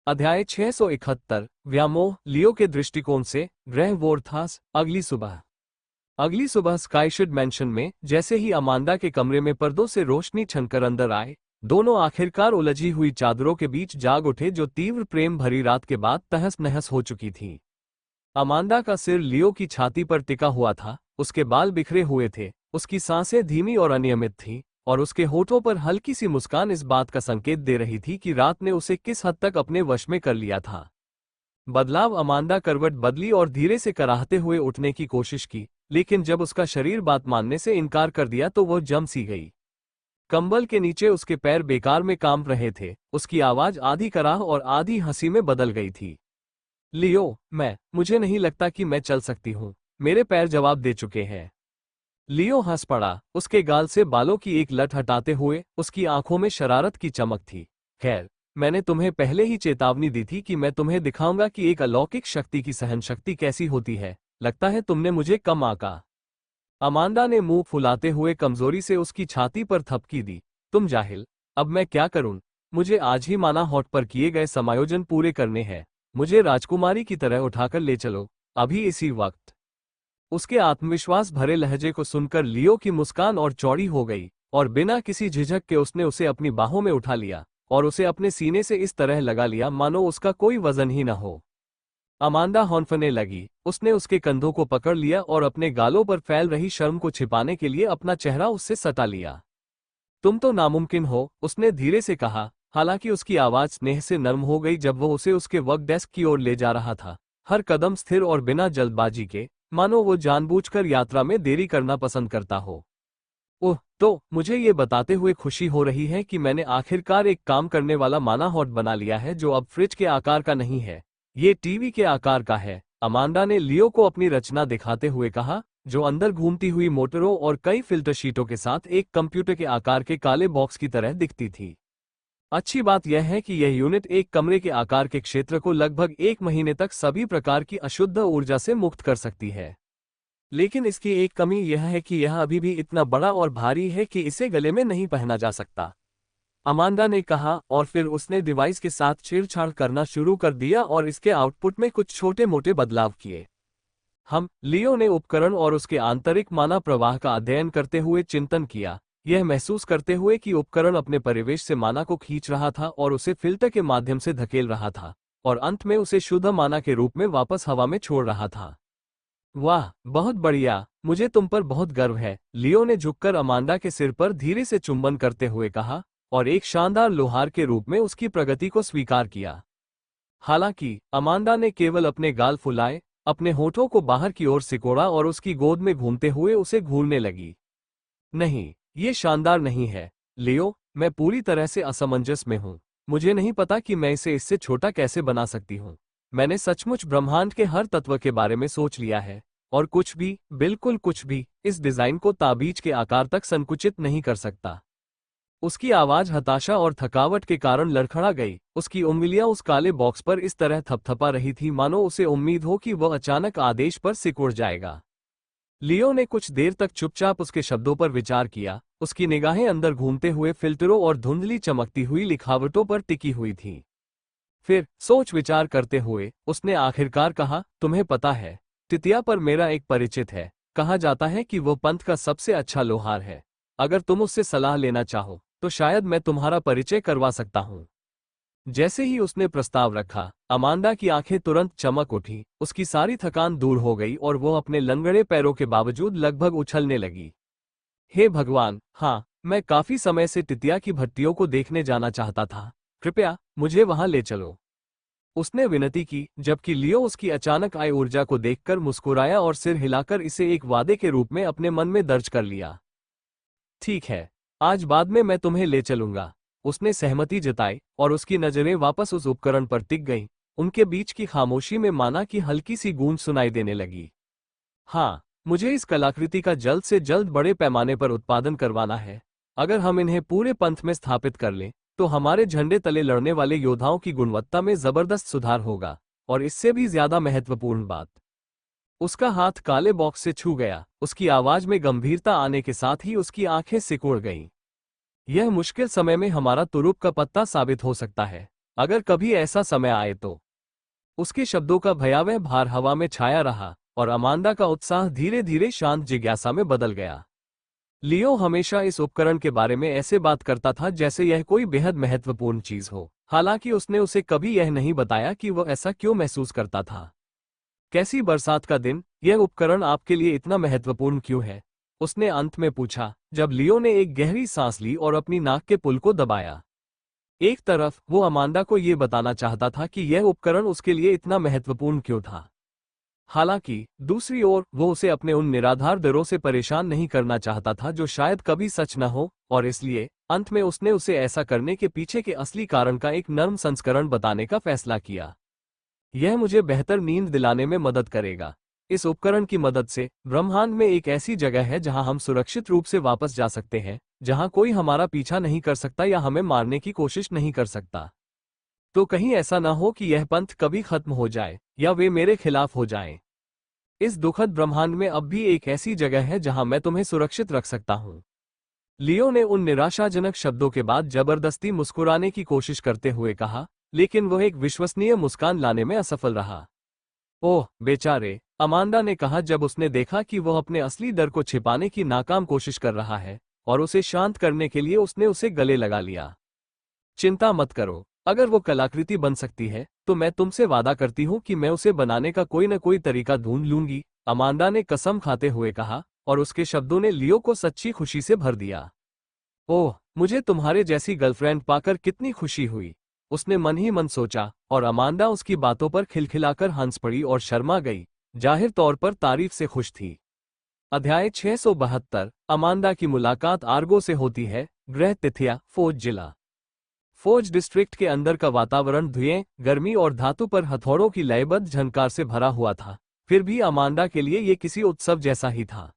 अध्याय 671 व्यामोह। लियो के दृष्टिकोण से ग्रह वोर्थास। अगली सुबह स्काईशुड मैंशन में जैसे ही अमांदा के कमरे में पर्दों से रोशनी छनकर अंदर आए, दोनों आखिरकार उलझी हुई चादरों के बीच जाग उठे जो तीव्र प्रेम भरी रात के बाद तहस नहस हो चुकी थी। अमांदा का सिर लियो की छाती पर टिका हुआ था, उसके बाल बिखरे हुए थे, उसकी सांसें धीमी और अनियमित थीं, और उसके होठों पर हल्की सी मुस्कान इस बात का संकेत दे रही थी कि रात ने उसे किस हद तक अपने वश में कर लिया था। बदलाव। अमांदा करवट बदली और धीरे से कराहते हुए उठने की कोशिश की, लेकिन जब उसका शरीर बात मानने से इनकार कर दिया तो वो जम सी गई। कंबल के नीचे उसके पैर बेकार में कांप रहे थे, उसकी आवाज आधी कराह और आधी हंसी में बदल गई थी। लियो, मुझे नहीं लगता कि मैं चल सकती हूँ, मेरे पैर जवाब दे चुके हैं। लियो हंस पड़ा, उसके गाल से बालों की एक लट हटाते हुए, उसकी आंखों में शरारत की चमक थी। खैर, मैंने तुम्हें पहले ही चेतावनी दी थी कि मैं तुम्हें दिखाऊंगा कि एक अलौकिक शक्ति की सहनशक्ति कैसी होती है। लगता है तुमने मुझे कम आंका। अमांदा ने मुंह फुलाते हुए कमजोरी से उसकी छाती पर थपकी दी। तुम जाहिल, अब मैं क्या करूं? मुझे आज ही माना हॉट पर किए गए समायोजन पूरे करने हैं। मुझे राजकुमारी की तरह उठाकर ले चलो, अभी इसी वक्त। उसके आत्मविश्वास भरे लहजे को सुनकर लियो की मुस्कान और चौड़ी हो गई, और बिना किसी झिझक के उसने उसे अपनी बाहों में उठा लिया और उसे अपने सीने से इस तरह लगा लिया मानो उसका कोई वजन ही न हो। अमांदा हौंफने लगी, उसने उसके कंधों को पकड़ लिया और अपने गालों पर फैल रही शर्म को छिपाने के लिए अपना चेहरा उससे सटा लिया। तुम तो नामुमकिन हो, उसने धीरे से कहा, हालांकि उसकी आवाज स्नेह से नर्म हो गई जब वो उसे उसके वर्क डेस्क की ओर ले जा रहा था, हर कदम स्थिर और बिना जल्दबाजी के, मानो वो जानबूझकर यात्रा में देरी करना पसंद करता हो। ओह, तो मुझे ये बताते हुए खुशी हो रही है कि मैंने आखिरकार एक काम करने वाला माना हॉट बना लिया है जो अब फ्रिज के आकार का नहीं है, ये टीवी के आकार का है। अमांदा ने लियो को अपनी रचना दिखाते हुए कहा, जो अंदर घूमती हुई मोटरों और कई फिल्टर शीटों के साथ एक कंप्यूटर के आकार के काले बॉक्स की तरह दिखती थी। अच्छी बात यह है कि यह यूनिट एक कमरे के आकार के क्षेत्र को लगभग 1 महीने तक सभी प्रकार की अशुद्ध ऊर्जा से मुक्त कर सकती है। लेकिन इसकी एक कमी यह है कि यह अभी भी इतना बड़ा और भारी है कि इसे गले में नहीं पहना जा सकता, अमांदा ने कहा, और फिर उसने डिवाइस के साथ छेड़छाड़ करना शुरू कर दिया और इसके आउटपुट में कुछ छोटे मोटे बदलाव किए। लियो ने उपकरण और उसके आंतरिक माना प्रवाह का अध्ययन करते हुए चिंतन किया, यह महसूस करते हुए कि उपकरण अपने परिवेश से माना को खींच रहा था और उसे फिल्टर के माध्यम से धकेल रहा था, और अंत में उसे शुद्ध माना के रूप में वापस हवा में छोड़ रहा था। वाह, बहुत बढ़िया, मुझे तुम पर बहुत गर्व है, लियो ने झुककर अमांदा के सिर पर धीरे से चुंबन करते हुए कहा, और एक शानदार लोहार के रूप में उसकी प्रगति को स्वीकार किया। हालांकि अमांदा ने केवल अपने गाल फुलाए, अपने होठों को बाहर की ओर सिकोड़ा और उसकी गोद में घूमते हुए उसे घूरने लगी। नहीं, ये शानदार नहीं है, लियो, मैं पूरी तरह से असमंजस में हूँ। मुझे नहीं पता कि मैं इसे इससे छोटा कैसे बना सकती हूँ। मैंने सचमुच ब्रह्मांड के हर तत्व के बारे में सोच लिया है, और कुछ भी, बिल्कुल कुछ भी, इस डिजाइन को ताबीज के आकार तक संकुचित नहीं कर सकता। उसकी आवाज हताशा और थकावट के कारण लड़खड़ा गई, उसकी उंगलियां उस काले बॉक्स पर इस तरह थपथपा रही थी मानो उसे उम्मीद हो कि वह अचानक आदेश पर सिकुड़ जाएगा। लियो ने कुछ देर तक चुपचाप उसके शब्दों पर विचार किया, उसकी निगाहें अंदर घूमते हुए फिल्टरों और धुंधली चमकती हुई लिखावटों पर टिकी हुई थीं। फिर, सोच विचार करते हुए, उसने आखिरकार कहा, तुम्हें पता है, टितिया पर मेरा एक परिचित है, कहा जाता है कि वह पंथ का सबसे अच्छा लोहार है। अगर तुम उससे सलाह लेना चाहो, तो शायद मैं तुम्हारा परिचय करवा सकता हूँ। जैसे ही उसने प्रस्ताव रखा, अमांदा की आंखें तुरंत चमक उठी, उसकी सारी थकान दूर हो गई और वो अपने लंगड़े पैरों के बावजूद लगभग उछलने लगी। हे भगवान, हाँ, मैं काफी समय से टितिया की भट्टियों को देखने जाना चाहता था, कृपया मुझे वहां ले चलो, उसने विनती की, जबकि लियो उसकी अचानक आई ऊर्जा को देखकर मुस्कुराया और सिर हिलाकर इसे एक वादे के रूप में अपने मन में दर्ज कर लिया। ठीक है, आज बाद में मैं तुम्हें ले चलूंगा, उसने सहमति जताई, और उसकी नजरें वापस उस उपकरण पर टिक गईं। उनके बीच की खामोशी में माना की हल्की सी गूंज सुनाई देने लगी। हाँ, मुझे इस कलाकृति का जल्द से जल्द बड़े पैमाने पर उत्पादन करवाना है। अगर हम इन्हें पूरे पंथ में स्थापित कर लें, तो हमारे झंडे तले लड़ने वाले योद्धाओं की गुणवत्ता में जबरदस्त सुधार होगा, और इससे भी ज्यादा महत्वपूर्ण बात। उसका हाथ काले बॉक्स से छू गया, उसकी आवाज में गंभीरता आने के साथ ही उसकी आंखें सिकुड़ गईं। यह मुश्किल समय में हमारा तुरुप का पत्ता साबित हो सकता है, अगर कभी ऐसा समय आए तो। उसके शब्दों का भयावह भार हवा में छाया रहा और अमांदा का उत्साह धीरे धीरे शांत जिज्ञासा में बदल गया। लियो हमेशा इस उपकरण के बारे में ऐसे बात करता था जैसे यह कोई बेहद महत्वपूर्ण चीज हो, हालांकि उसने उसे कभी यह नहीं बताया कि वह ऐसा क्यों महसूस करता था। कैसी बरसात का दिन, यह उपकरण आपके लिए इतना महत्वपूर्ण क्यों है? उसने अंत में पूछा, जब लियो ने एक गहरी सांस ली और अपनी नाक के पुल को दबाया। एक तरफ वो अमांदा को ये बताना चाहता था कि यह उपकरण उसके लिए इतना महत्वपूर्ण क्यों था। हालांकि दूसरी ओर वो उसे अपने उन निराधार डरों से परेशान नहीं करना चाहता था जो शायद कभी सच न हो, और इसलिए अंत में उसने उसे ऐसा करने के पीछे के असली कारण का एक नर्म संस्करण बताने का फैसला किया। यह मुझे बेहतर नींद दिलाने में मदद करेगा। इस उपकरण की मदद से ब्रह्मांड में एक ऐसी जगह है जहां हम सुरक्षित रूप से वापस जा सकते हैं, जहां कोई हमारा पीछा नहीं कर सकता या हमें मारने की कोशिश नहीं कर सकता। तो कहीं ऐसा ना हो कि यह पंथ कभी खत्म हो जाए या वे मेरे खिलाफ हो जाएं। इस दुखद ब्रह्मांड में अब भी एक ऐसी जगह है जहां मैं तुम्हें सुरक्षित रख सकता हूं। लियो ने उन निराशाजनक शब्दों के बाद जबरदस्ती मुस्कुराने की कोशिश करते हुए कहा, लेकिन वह एक विश्वसनीय मुस्कान लाने में असफल रहा। ओह बेचारे, अमांदा ने कहा जब उसने देखा कि वह अपने असली डर को छिपाने की नाकाम कोशिश कर रहा है, और उसे शांत करने के लिए उसने उसे गले लगा लिया। चिंता मत करो, अगर वो कलाकृति बन सकती है तो मैं तुमसे वादा करती हूँ कि मैं उसे बनाने का कोई न कोई तरीका ढूंढ लूंगी, अमांदा ने कसम खाते हुए कहा, और उसके शब्दों ने लियो को सच्ची खुशी से भर दिया। ओह, मुझे तुम्हारे जैसी गर्लफ्रेंड पाकर कितनी खुशी हुई, उसने मन ही मन सोचा, और अमांदा उसकी बातों पर खिलखिलाकर हंस पड़ी और शर्मा गई, जाहिर तौर पर तारीफ से खुश थी। अध्याय 672, अमांदा की मुलाकात आर्गो से होती है। गृह तिथिया, फौज जिला। फौज डिस्ट्रिक्ट के अंदर का वातावरण धुएं, गर्मी और धातु पर हथौड़ों की लयबद्ध झनकार से भरा हुआ था, फिर भी अमांदा के लिए ये किसी उत्सव जैसा ही था।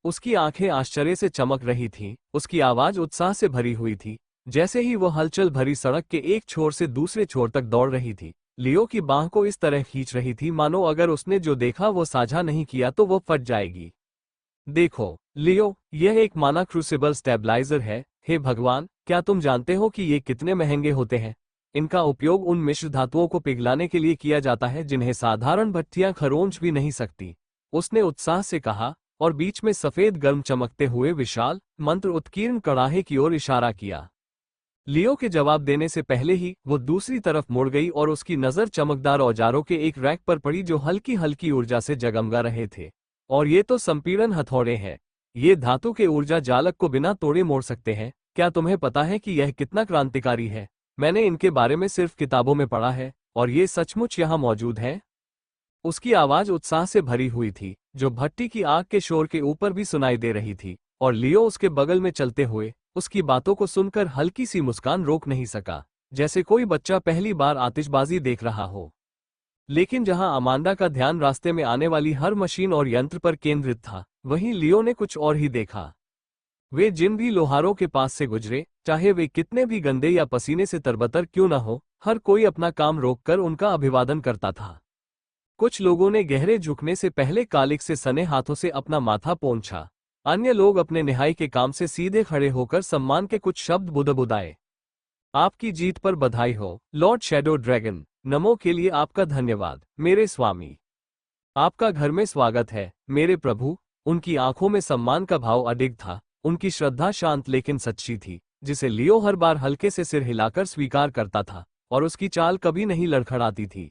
उसकी आंखें आश्चर्य से चमक रही थीं, उसकी आवाज उत्साह से भरी हुई थी, जैसे ही वो हलचल भरी सड़क के एक छोर से दूसरे छोर तक दौड़ रही थी। लियो की बांह को इस तरह खींच रही थी मानो अगर उसने जो देखा वो साझा नहीं किया तो वो फट जाएगी। देखो लियो, यह एक माना क्रूसिबल स्टेबलाइजर है। हे भगवान, क्या तुम जानते हो कि ये कितने महंगे होते हैं? इनका उपयोग उन मिश्र धातुओं को पिघलाने के लिए किया जाता है जिन्हें साधारण भट्टियां खरोंच भी नहीं सकती, उसने उत्साह से कहा, और बीच में सफेद गर्म चमकते हुए विशाल मंत्र उत्कीर्ण कड़ाहे की ओर इशारा किया। लियो के जवाब देने से पहले ही वो दूसरी तरफ मुड़ गई और उसकी नजर चमकदार औजारों के एक रैक पर पड़ी जो हल्की हल्की ऊर्जा से जगमगा रहे थे। और ये तो संपीड़न हथौड़े हैं। ये धातु के ऊर्जा जालक को बिना तोड़े मोड़ सकते हैं। क्या तुम्हें पता है कि यह कितना क्रांतिकारी है? मैंने इनके बारे में सिर्फ किताबों में पढ़ा है, और ये सचमुच यहाँ मौजूद है। उसकी आवाज उत्साह से भरी हुई थी, जो भट्टी की आग के शोर के ऊपर भी सुनाई दे रही थी, और लियो उसके बगल में चलते हुए उसकी बातों को सुनकर हल्की सी मुस्कान रोक नहीं सका, जैसे कोई बच्चा पहली बार आतिशबाजी देख रहा हो। लेकिन जहां अमांदा का ध्यान रास्ते में आने वाली हर मशीन और यंत्र पर केंद्रित था, वहीं लियो ने कुछ और ही देखा। वे जिन भी लोहारों के पास से गुजरे, चाहे वे कितने भी गंदे या पसीने से तरबतर क्यों न हो, हर कोई अपना काम रोककर उनका अभिवादन करता था। कुछ लोगों ने गहरे झुकने से पहले कालिक से सने हाथों से अपना माथा पोंछा। अन्य लोग अपने निहाई के काम से सीधे खड़े होकर सम्मान के कुछ शब्द बुदबुदाए। आपकी जीत पर बधाई हो, लॉर्ड शैडो ड्रैगन। नमो के लिए आपका धन्यवाद, मेरे स्वामी। आपका घर में स्वागत है, मेरे प्रभु। उनकी आंखों में सम्मान का भाव अडिग था, उनकी श्रद्धा शांत लेकिन सच्ची थी, जिसे लियो हर बार हल्के से सिर हिलाकर स्वीकार करता था, और उसकी चाल कभी नहीं लड़खड़ाती थी।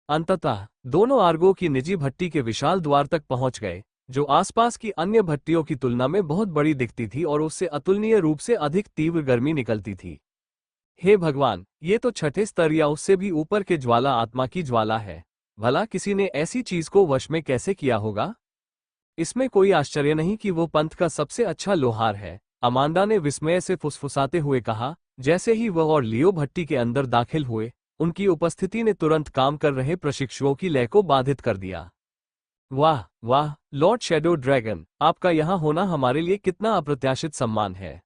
अंततः दोनों आर्गो की निजी भट्टी के विशाल द्वार तक पहुंच गए, जो आसपास की अन्य भट्टियों की तुलना में बहुत बड़ी दिखती थी और उससे अतुलनीय रूप से अधिक तीव्र गर्मी निकलती थी। हे भगवान, ये तो छठे स्तर या उससे भी ऊपर के ज्वाला आत्मा की ज्वाला है। भला किसी ने ऐसी चीज को वश में कैसे किया होगा? इसमें कोई आश्चर्य नहीं कि वो पंथ का सबसे अच्छा लोहार है, अमांदा ने विस्मय से फुसफुसाते हुए कहा। जैसे ही वह और लियो भट्टी के अंदर दाखिल हुए, उनकी उपस्थिति ने तुरंत काम कर रहे प्रशिक्षुओं की लय को बाधित कर दिया। वाह वाह, लॉर्ड शैडो ड्रैगन, आपका यहाँ होना हमारे लिए कितना अप्रत्याशित सम्मान है।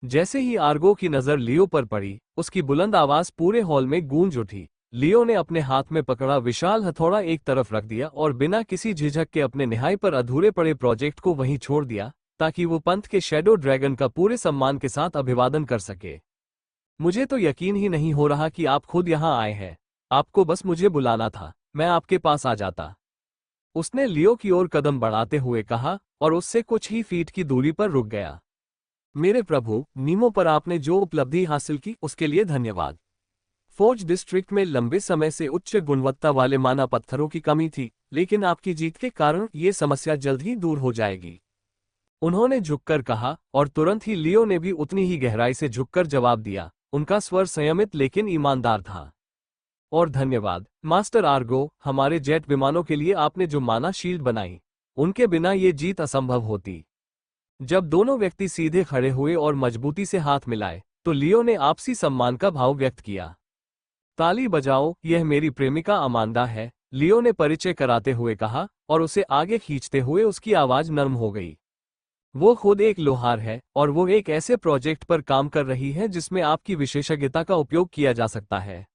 जैसे ही आर्गो की नजर लियो पर पड़ी, उसकी बुलंद आवाज पूरे हॉल में गूंज उठी। लियो ने अपने हाथ में पकड़ा विशाल हथौड़ा एक तरफ रख दिया और बिना किसी झिझक के अपने निहाई पर अधूरे पड़े प्रोजेक्ट को वहीं छोड़ दिया, ताकि वो पंथ के शैडो ड्रैगन का पूरे सम्मान के साथ अभिवादन कर सके। मुझे तो यकीन ही नहीं हो रहा कि आप खुद यहाँ आए हैं। आपको बस मुझे बुलाना था, मैं आपके पास आ जाता। उसने लियो की ओर कदम बढ़ाते हुए कहा और उससे कुछ ही फीट की दूरी पर रुक गया। मेरे प्रभु, नीमो पर आपने जो उपलब्धि हासिल की उसके लिए धन्यवाद। फोर्ज डिस्ट्रिक्ट में लंबे समय से उच्च गुणवत्ता वाले माना पत्थरों की कमी थी, लेकिन आपकी जीत के कारण ये समस्या जल्द ही दूर हो जाएगी। उन्होंने झुककर कहा और तुरंत ही लियो ने भी उतनी ही गहराई से झुककर जवाब दिया। उनका स्वर संयमित लेकिन ईमानदार था। और धन्यवाद मास्टर आर्गो, हमारे जेट विमानों के लिए आपने जो माना शील्ड बनाई, उनके बिना ये जीत असंभव होती। जब दोनों व्यक्ति सीधे खड़े हुए और मजबूती से हाथ मिलाए तो लियो ने आपसी सम्मान का भाव व्यक्त किया। ताली बजाओ, यह मेरी प्रेमिका अमांदा है, लियो ने परिचय कराते हुए कहा और उसे आगे खींचते हुए उसकी आवाज नर्म हो गई। वो खुद एक लोहार है और वो एक ऐसे प्रोजेक्ट पर काम कर रही है जिसमें आपकी विशेषज्ञता का उपयोग किया जा सकता है।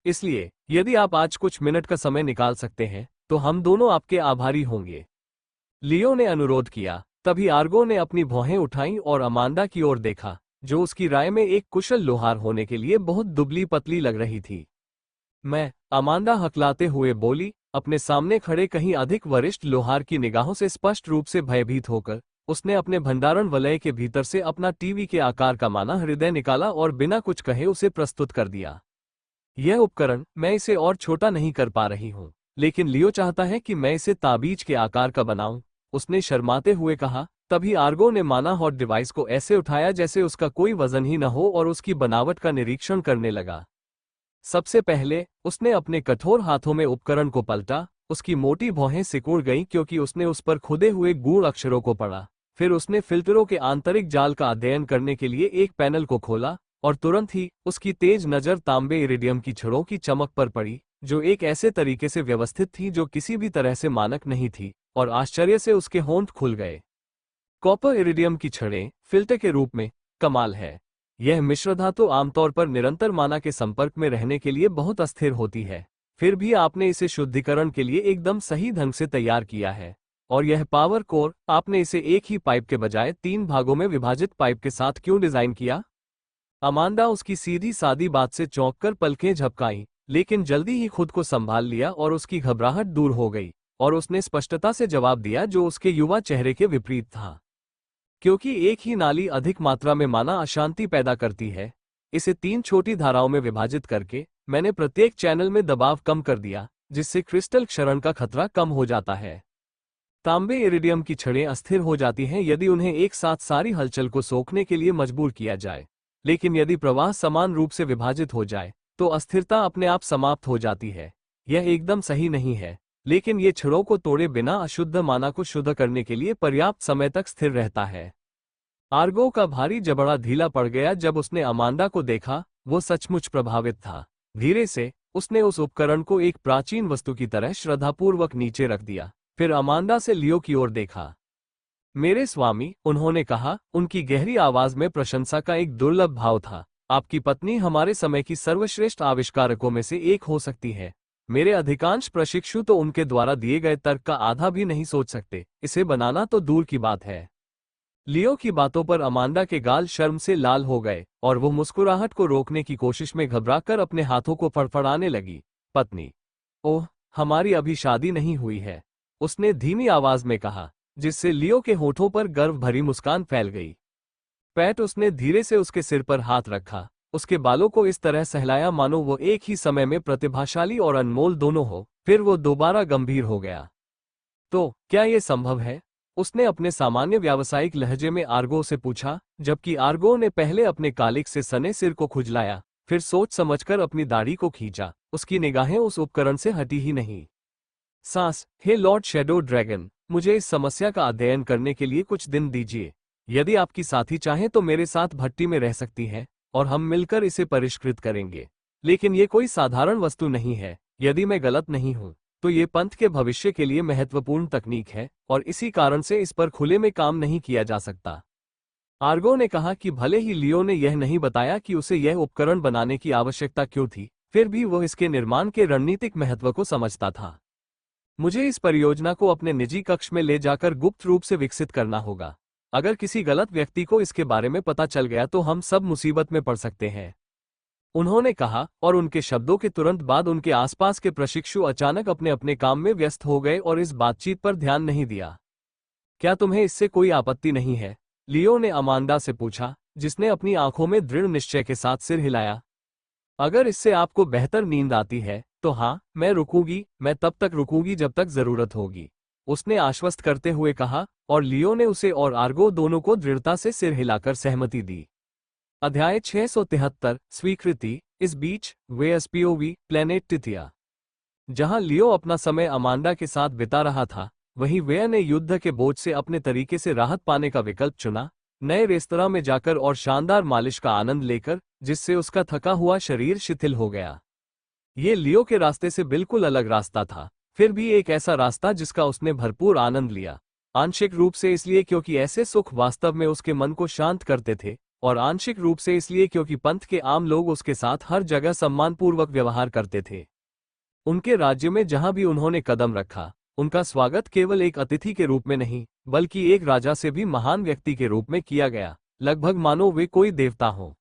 इसलिए यदि आप आज कुछ मिनट का समय निकाल सकते हैं तो हम दोनों आपके आभारी होंगे। लियो ने अनुरोध किया। तभी आर्गो ने अपनी भौहें उठाईं और अमांदा की ओर देखा, जो उसकी राय में एक कुशल लोहार होने के लिए बहुत दुबली पतली लग रही थी। अमांदा हकलाते हुए बोली, अपने सामने खड़े कहीं अधिक वरिष्ठ लोहार की निगाहों से स्पष्ट रूप से भयभीत होकर उसने अपने भंडारण वलय के भीतर से अपना टीवी के आकार का माना हृदय निकाला और बिना कुछ कहे उसे प्रस्तुत कर दिया। यह उपकरण, मैं इसे और छोटा नहीं कर पा रही हूँ, लेकिन लियो चाहता है कि मैं इसे ताबीज के आकार का बनाऊं, उसने शर्माते हुए कहा। तभी आर्गो ने माना हॉट डिवाइस को ऐसे उठाया जैसे उसका कोई वजन ही न हो और उसकी बनावट का निरीक्षण करने लगा। सबसे पहले उसने अपने कठोर हाथों में उपकरण को पलटा। उसकी मोटी भौहें सिकुड़ गईं क्योंकि उसने उस पर खुदे हुए गूढ़ अक्षरों को पढ़ा। फिर उसने फिल्टरों के आंतरिक जाल का अध्ययन करने के लिए एक पैनल को खोला और तुरंत ही उसकी तेज नजर तांबे इरिडियम की छड़ों की चमक पर पड़ी, जो एक ऐसे तरीके से व्यवस्थित थी जो किसी भी तरह से मानक नहीं थी, और आश्चर्य से उसके होंठ खुल गए। कॉपर इरिडियम की छड़ें फिल्टर के रूप में, कमाल है। यह मिश्रधातु आमतौर पर निरंतर माना के संपर्क में रहने के लिए बहुत अस्थिर होती है, फिर भी आपने इसे शुद्धिकरण के लिए एकदम सही ढंग से तैयार किया है। और यह पावर कोर, आपने इसे एक ही पाइप के बजाय 3 भागों में विभाजित पाइप के साथ क्यों डिजाइन किया? अमांदा उसकी सीधी सादी बात से चौंककर पलकें झपकाईं, लेकिन जल्दी ही खुद को संभाल लिया और उसकी घबराहट दूर हो गई, और उसने स्पष्टता से जवाब दिया जो उसके युवा चेहरे के विपरीत था। क्योंकि एक ही नाली अधिक मात्रा में माना अशांति पैदा करती है। इसे 3 छोटी धाराओं में विभाजित करके मैंने प्रत्येक चैनल में दबाव कम कर दिया, जिससे क्रिस्टल क्षरण का खतरा कम हो जाता है। तांबे इरिडियम की छड़ें अस्थिर हो जाती हैं यदि उन्हें एक साथ सारी हलचल को सोखने के लिए मजबूर किया जाए, लेकिन यदि प्रवाह समान रूप से विभाजित हो जाए तो अस्थिरता अपने आप समाप्त हो जाती है। यह एकदम सही नहीं है, लेकिन ये छड़ों को तोड़े बिना अशुद्ध माना को शुद्ध करने के लिए पर्याप्त समय तक स्थिर रहता है। आर्गो का भारी जबड़ा ढीला पड़ गया जब उसने अमांदा को देखा। वो सचमुच प्रभावित था। धीरे से उसने उस उपकरण को एक प्राचीन वस्तु की तरह श्रद्धापूर्वक नीचे रख दिया, फिर अमांदा से लियो की ओर देखा। मेरे स्वामी, उन्होंने कहा, उनकी गहरी आवाज में प्रशंसा का एक दुर्लभ भाव था, आपकी पत्नी हमारे समय की सर्वश्रेष्ठ आविष्कारकों में से एक हो सकती है। मेरे अधिकांश प्रशिक्षु तो उनके द्वारा दिए गए तर्क का आधा भी नहीं सोच सकते, इसे बनाना तो दूर की बात है। लियो की बातों पर अमांदा के गाल शर्म से लाल हो गए और वो मुस्कुराहट को रोकने की कोशिश में घबराकर अपने हाथों को फड़फड़ाने लगी। पत्नी? ओह, हमारी अभी शादी नहीं हुई है, उसने धीमी आवाज में कहा, जिससे लियो के होठों पर गर्व भरी मुस्कान फैल गई। पैट उसने धीरे से उसके सिर पर हाथ रखा, उसके बालों को इस तरह सहलाया मानो वो एक ही समय में प्रतिभाशाली और अनमोल दोनों हो। फिर वो दोबारा गंभीर हो गया। तो क्या ये संभव है? उसने अपने सामान्य व्यावसायिक लहजे में आर्गो से पूछा, जबकि आर्गो ने पहले अपने कालिक से सने सिर को खुजलाया, फिर सोच समझकर अपनी दाढ़ी को खींचा। उसकी निगाहें उस उपकरण से हटी ही नहीं। सांस, हे लॉर्ड शैडो ड्रैगन, मुझे इस समस्या का अध्ययन करने के लिए कुछ दिन दीजिए। यदि आपकी साथी चाहे तो मेरे साथ भट्टी में रह सकती है और हम मिलकर इसे परिष्कृत करेंगे। लेकिन ये कोई साधारण वस्तु नहीं है। यदि मैं गलत नहीं हूं तो ये पंथ के भविष्य के लिए महत्वपूर्ण तकनीक है और इसी कारण से इस पर खुले में काम नहीं किया जा सकता। आर्गो ने कहा कि भले ही लियो ने यह नहीं बताया कि उसे यह उपकरण बनाने की आवश्यकता क्यों थी, फिर भी वह इसके निर्माण के रणनीतिक महत्व को समझता था। मुझे इस परियोजना को अपने निजी कक्ष में ले जाकर गुप्त रूप से विकसित करना होगा। अगर किसी गलत व्यक्ति को इसके बारे में पता चल गया तो हम सब मुसीबत में पड़ सकते हैं। उन्होंने कहा, और उनके शब्दों के तुरंत बाद उनके आसपास के प्रशिक्षु अचानक अपने अपने काम में व्यस्त हो गए और इस बातचीत पर ध्यान नहीं दिया। क्या तुम्हें इससे कोई आपत्ति नहीं है? लियो ने अमांडा से पूछा, जिसने अपनी आंखों में दृढ़ निश्चय के साथ सिर हिलाया। अगर इससे आपको बेहतर नींद आती है तो हाँ, मैं रुकूंगी, मैं तब तक रुकूंगी जब तक जरूरत होगी, उसने आश्वस्त करते हुए कहा, और लियो ने उसे और आर्गो दोनों को दृढ़ता से सिर हिलाकर सहमति दी। अध्याय 673 स्वीकृति। इस बीच वेएसपीओवी प्लेनेट टिथिया, जहां लियो अपना समय अमांडा के साथ बिता रहा था, वहीं वेया ने युद्ध के बोझ से अपने तरीके से राहत पाने का विकल्प चुना, नए रेस्तरां में जाकर और शानदार मालिश का आनंद लेकर, जिससे उसका थका हुआ शरीर शिथिल हो गया। ये लियो के रास्ते से बिल्कुल अलग रास्ता था, फिर भी एक ऐसा रास्ता जिसका उसने भरपूर आनंद लिया। आंशिक रूप से इसलिए क्योंकि ऐसे सुख वास्तव में उसके मन को शांत करते थे, और आंशिक रूप से इसलिए क्योंकि पंथ के आम लोग उसके साथ हर जगह सम्मानपूर्वक व्यवहार करते थे। उनके राज्य में जहां भी उन्होंने कदम रखा, उनका स्वागत केवल एक अतिथि के रूप में नहीं, बल्कि एक राजा से भी महान व्यक्ति के रूप में किया गया, लगभग मानो वे कोई देवता हो।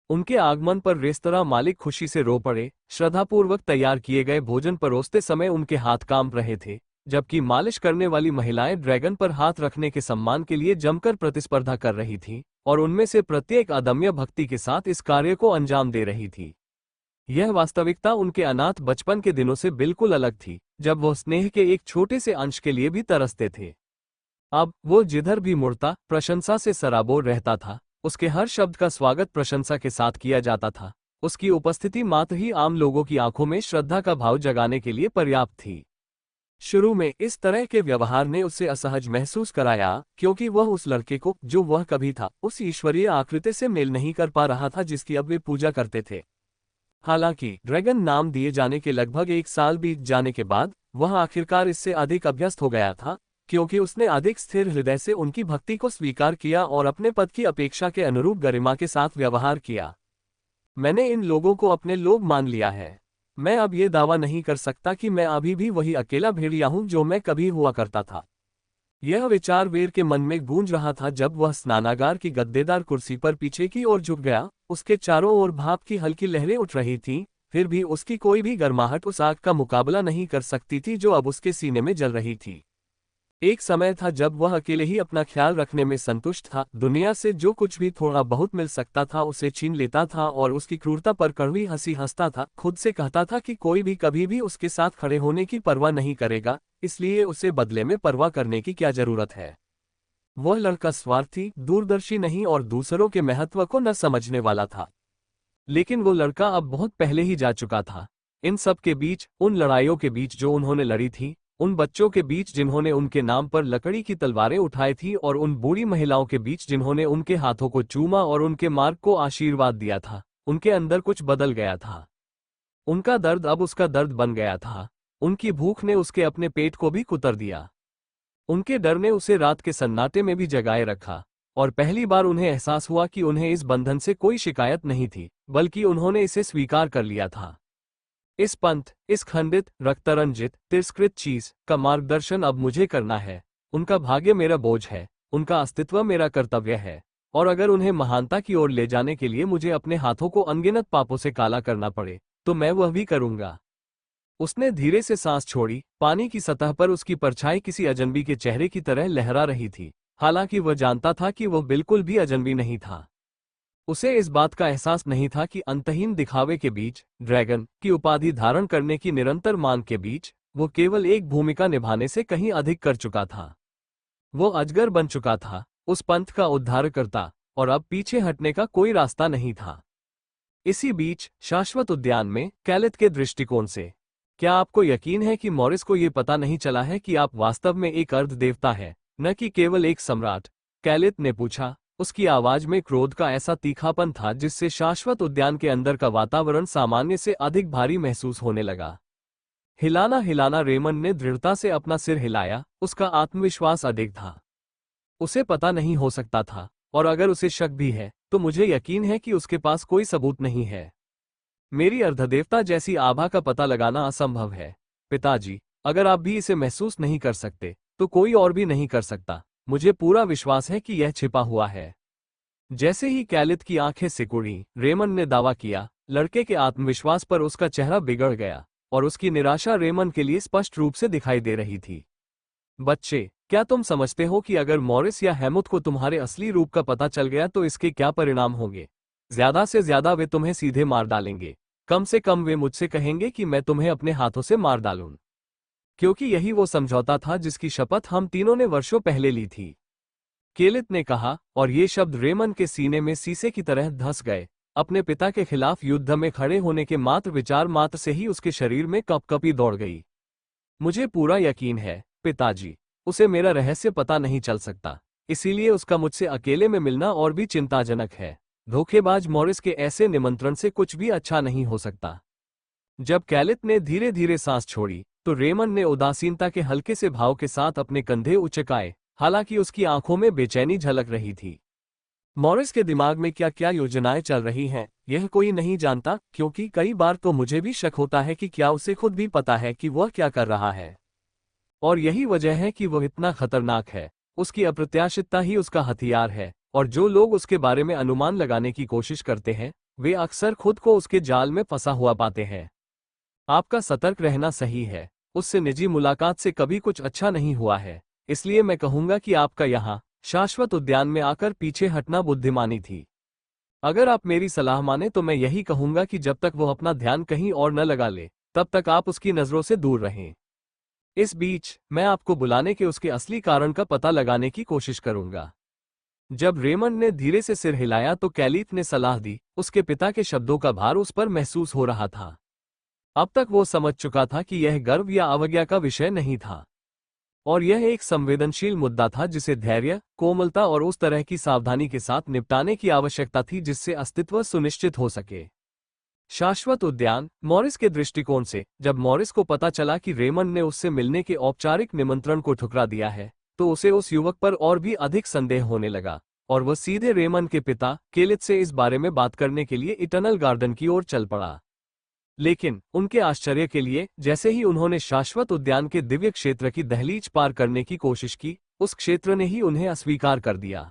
उनके आगमन पर रेस्तरां मालिक खुशी से रो पड़े, श्रद्धापूर्वक तैयार किए गए भोजन परोसते समय उनके हाथ कांप रहे थे, जबकि मालिश करने वाली महिलाएं ड्रैगन पर हाथ रखने के सम्मान के लिए जमकर प्रतिस्पर्धा कर रही थीं, और उनमें से प्रत्येक अदम्य भक्ति के साथ इस कार्य को अंजाम दे रही थी। यह वास्तविकता उनके अनाथ बचपन के दिनों से बिल्कुल अलग थी, जब वह स्नेह के एक छोटे से अंश के लिए भी तरसते थे। अब वो जिधर भी मुड़ता प्रशंसा से सराबोर रहता था, उसके हर शब्द का स्वागत प्रशंसा के साथ किया जाता था, उसकी उपस्थिति मात्र ही आम लोगों की आंखों में श्रद्धा का भाव जगाने के लिए पर्याप्त थी। शुरू में इस तरह के व्यवहार ने उसे असहज महसूस कराया, क्योंकि वह उस लड़के को, जो वह कभी था, उस ईश्वरीय आकृति से मेल नहीं कर पा रहा था जिसकी अब वे पूजा करते थे। हालांकि ड्रैगन नाम दिए जाने के लगभग 1 साल बीत जाने के बाद वह आखिरकार इससे अधिक अभ्यस्त हो गया था, क्योंकि उसने अधिक स्थिर हृदय से उनकी भक्ति को स्वीकार किया और अपने पद की अपेक्षा के अनुरूप गरिमा के साथ व्यवहार किया। मैंने इन लोगों को अपने लोग मान लिया है। मैं अब ये दावा नहीं कर सकता कि मैं अभी भी वही अकेला भेड़िया हूं जो मैं कभी हुआ करता था। यह विचार वीर के मन में गूंज रहा था जब वह स्नानागार की गद्देदार कुर्सी पर पीछे की ओर झुक गया। उसके चारों ओर भाप की हल्की लहरें उठ रही थीं, फिर भी उसकी कोई भी गर्माहट उस आग का मुकाबला नहीं कर सकती थी जो अब उसके सीने में जल रही थी। एक समय था जब वह अकेले ही अपना ख्याल रखने में संतुष्ट था, दुनिया से जो कुछ भी थोड़ा बहुत मिल सकता था उसे छीन लेता था और उसकी क्रूरता पर कड़वी हंसी हंसता था। खुद से कहता था कि कोई भी कभी भी उसके साथ खड़े होने की परवाह नहीं करेगा, इसलिए उसे बदले में परवाह करने की क्या जरूरत है। वह लड़का स्वार्थी, दूरदर्शी नहीं और दूसरों के महत्व को न समझने वाला था। लेकिन वो लड़का अब बहुत पहले ही जा चुका था। इन सब के बीच, उन लड़ाइयों के बीच जो उन्होंने लड़ी थी, उन बच्चों के बीच जिन्होंने उनके नाम पर लकड़ी की तलवारें उठाई थी, और उन बूढ़ी महिलाओं के बीच जिन्होंने उनके हाथों को चूमा और उनके मार्ग को आशीर्वाद दिया था, उनके अंदर कुछ बदल गया था। उनका दर्द अब उसका दर्द बन गया था। उनकी भूख ने उसके अपने पेट को भी कुतर दिया। उनके डर ने उसे रात के सन्नाटे में भी जगाए रखा, और पहली बार उन्हें एहसास हुआ कि उन्हें इस बंधन से कोई शिकायत नहीं थी, बल्कि उन्होंने इसे स्वीकार कर लिया था। इस पंथ, इस खंडित, रक्तरंजित, तिरस्कृत चीज का मार्गदर्शन अब मुझे करना है। उनका भाग्य मेरा बोझ है, उनका अस्तित्व मेरा कर्तव्य है, और अगर उन्हें महानता की ओर ले जाने के लिए मुझे अपने हाथों को अनगिनत पापों से काला करना पड़े, तो मैं वह भी करूंगा। उसने धीरे से सांस छोड़ी। पानी की सतह पर उसकी परछाई किसी अजनबी के चेहरे की तरह लहरा रही थी, हालांकि वह जानता था कि वह बिल्कुल भी अजनबी नहीं था। उसे इस बात का एहसास नहीं था कि अंतहीन दिखावे के बीच, ड्रैगन की उपाधि धारण करने की निरंतर मांग के बीच, वो केवल एक भूमिका निभाने से कहीं अधिक कर चुका था। वो अजगर बन चुका था, उस पंथ का उद्धारकर्ता, और अब पीछे हटने का कोई रास्ता नहीं था। इसी बीच शाश्वत उद्यान में कैलिथ के दृष्टिकोण से, क्या आपको यकीन है कि मॉरिस को ये पता नहीं चला है कि आप वास्तव में एक अर्ध देवता है, न कि केवल एक सम्राट? कैलिथ ने पूछा। उसकी आवाज में क्रोध का ऐसा तीखापन था जिससे शाश्वत उद्यान के अंदर का वातावरण सामान्य से अधिक भारी महसूस होने लगा। हिलाना हिलाना रेमंड ने दृढ़ता से अपना सिर हिलाया। उसका आत्मविश्वास अडिग था। उसे पता नहीं हो सकता था, और अगर उसे शक भी है तो मुझे यकीन है कि उसके पास कोई सबूत नहीं है। मेरी अर्धदेवता जैसी आभा का पता लगाना असंभव है। पिताजी, अगर आप भी इसे महसूस नहीं कर सकते तो कोई और भी नहीं कर सकता। मुझे पूरा विश्वास है कि यह छिपा हुआ है। जैसे ही कैलिथ की आंखें सिकुड़ी, रेमंड ने दावा किया, लड़के के आत्मविश्वास पर उसका चेहरा बिगड़ गया और उसकी निराशा रेमन के लिए स्पष्ट रूप से दिखाई दे रही थी। बच्चे, क्या तुम समझते हो कि अगर मॉरिस या हेमुथ को तुम्हारे असली रूप का पता चल गया तो इसके क्या परिणाम होंगे? ज्यादा से ज्यादा वे तुम्हें सीधे मार डालेंगे। कम से कम वे मुझसे कहेंगे कि मैं तुम्हें अपने हाथों से मार डालूं। क्योंकि यही वो समझौता था जिसकी शपथ हम तीनों ने वर्षों पहले ली थी, केलित ने कहा, और ये शब्द रेमन के सीने में शीशे की तरह धंस गए। अपने पिता के खिलाफ युद्ध में खड़े होने के मात्र विचार मात्र से ही उसके शरीर में कपकपी दौड़ गई। मुझे पूरा यकीन है, पिताजी, उसे मेरा रहस्य पता नहीं चल सकता, इसीलिए उसका मुझसे अकेले में मिलना और भी चिंताजनक है। धोखेबाज मॉरिस के ऐसे निमंत्रण से कुछ भी अच्छा नहीं हो सकता। जब कैलित ने धीरे धीरे सांस छोड़ी तो रेमन ने उदासीनता के हल्के से भाव के साथ अपने कंधे उचकाए, हालांकि उसकी आंखों में बेचैनी झलक रही थी। मॉरिस के दिमाग में क्या क्या योजनाएं चल रही हैं, यह कोई नहीं जानता, क्योंकि कई बार तो मुझे भी शक होता है कि क्या उसे खुद भी पता है कि वह क्या कर रहा है। और यही वजह है कि वह इतना खतरनाक है। उसकी अप्रत्याशितता ही उसका हथियार है, और जो लोग उसके बारे में अनुमान लगाने की कोशिश करते हैं वे अक्सर खुद को उसके जाल में फंसा हुआ पाते हैं। आपका सतर्क रहना सही है। उससे निजी मुलाकात से कभी कुछ अच्छा नहीं हुआ है, इसलिए मैं कहूंगा कि आपका यहाँ शाश्वत उद्यान में आकर पीछे हटना बुद्धिमानी थी। अगर आप मेरी सलाह माने तो मैं यही कहूंगा कि जब तक वो अपना ध्यान कहीं और न लगा ले तब तक आप उसकी नजरों से दूर रहें। इस बीच मैं आपको बुलाने के उसके असली कारण का पता लगाने की कोशिश करूंगा। जब रेमंड ने धीरे से सिर हिलाया तो कैलित ने सलाह दी। उसके पिता के शब्दों का भार उस पर महसूस हो रहा था। अब तक वो समझ चुका था कि यह गर्व या अवज्ञा का विषय नहीं था, और यह एक संवेदनशील मुद्दा था जिसे धैर्य, कोमलता और उस तरह की सावधानी के साथ निपटाने की आवश्यकता थी जिससे अस्तित्व सुनिश्चित हो सके। शाश्वत उद्यान। मॉरिस के दृष्टिकोण से, जब मॉरिस को पता चला कि रेमंड ने उससे मिलने के औपचारिक निमंत्रण को ठुकरा दिया है तो उसे उस युवक पर और भी अधिक संदेह होने लगा, और वह सीधे रेमंड के पिता केलित से इस बारे में बात करने के लिए इटर्नल गार्डन की ओर चल पड़ा। लेकिन उनके आश्चर्य के लिए, जैसे ही उन्होंने शाश्वत उद्यान के दिव्य क्षेत्र की दहलीज पार करने की कोशिश की, उस क्षेत्र ने ही उन्हें अस्वीकार कर दिया।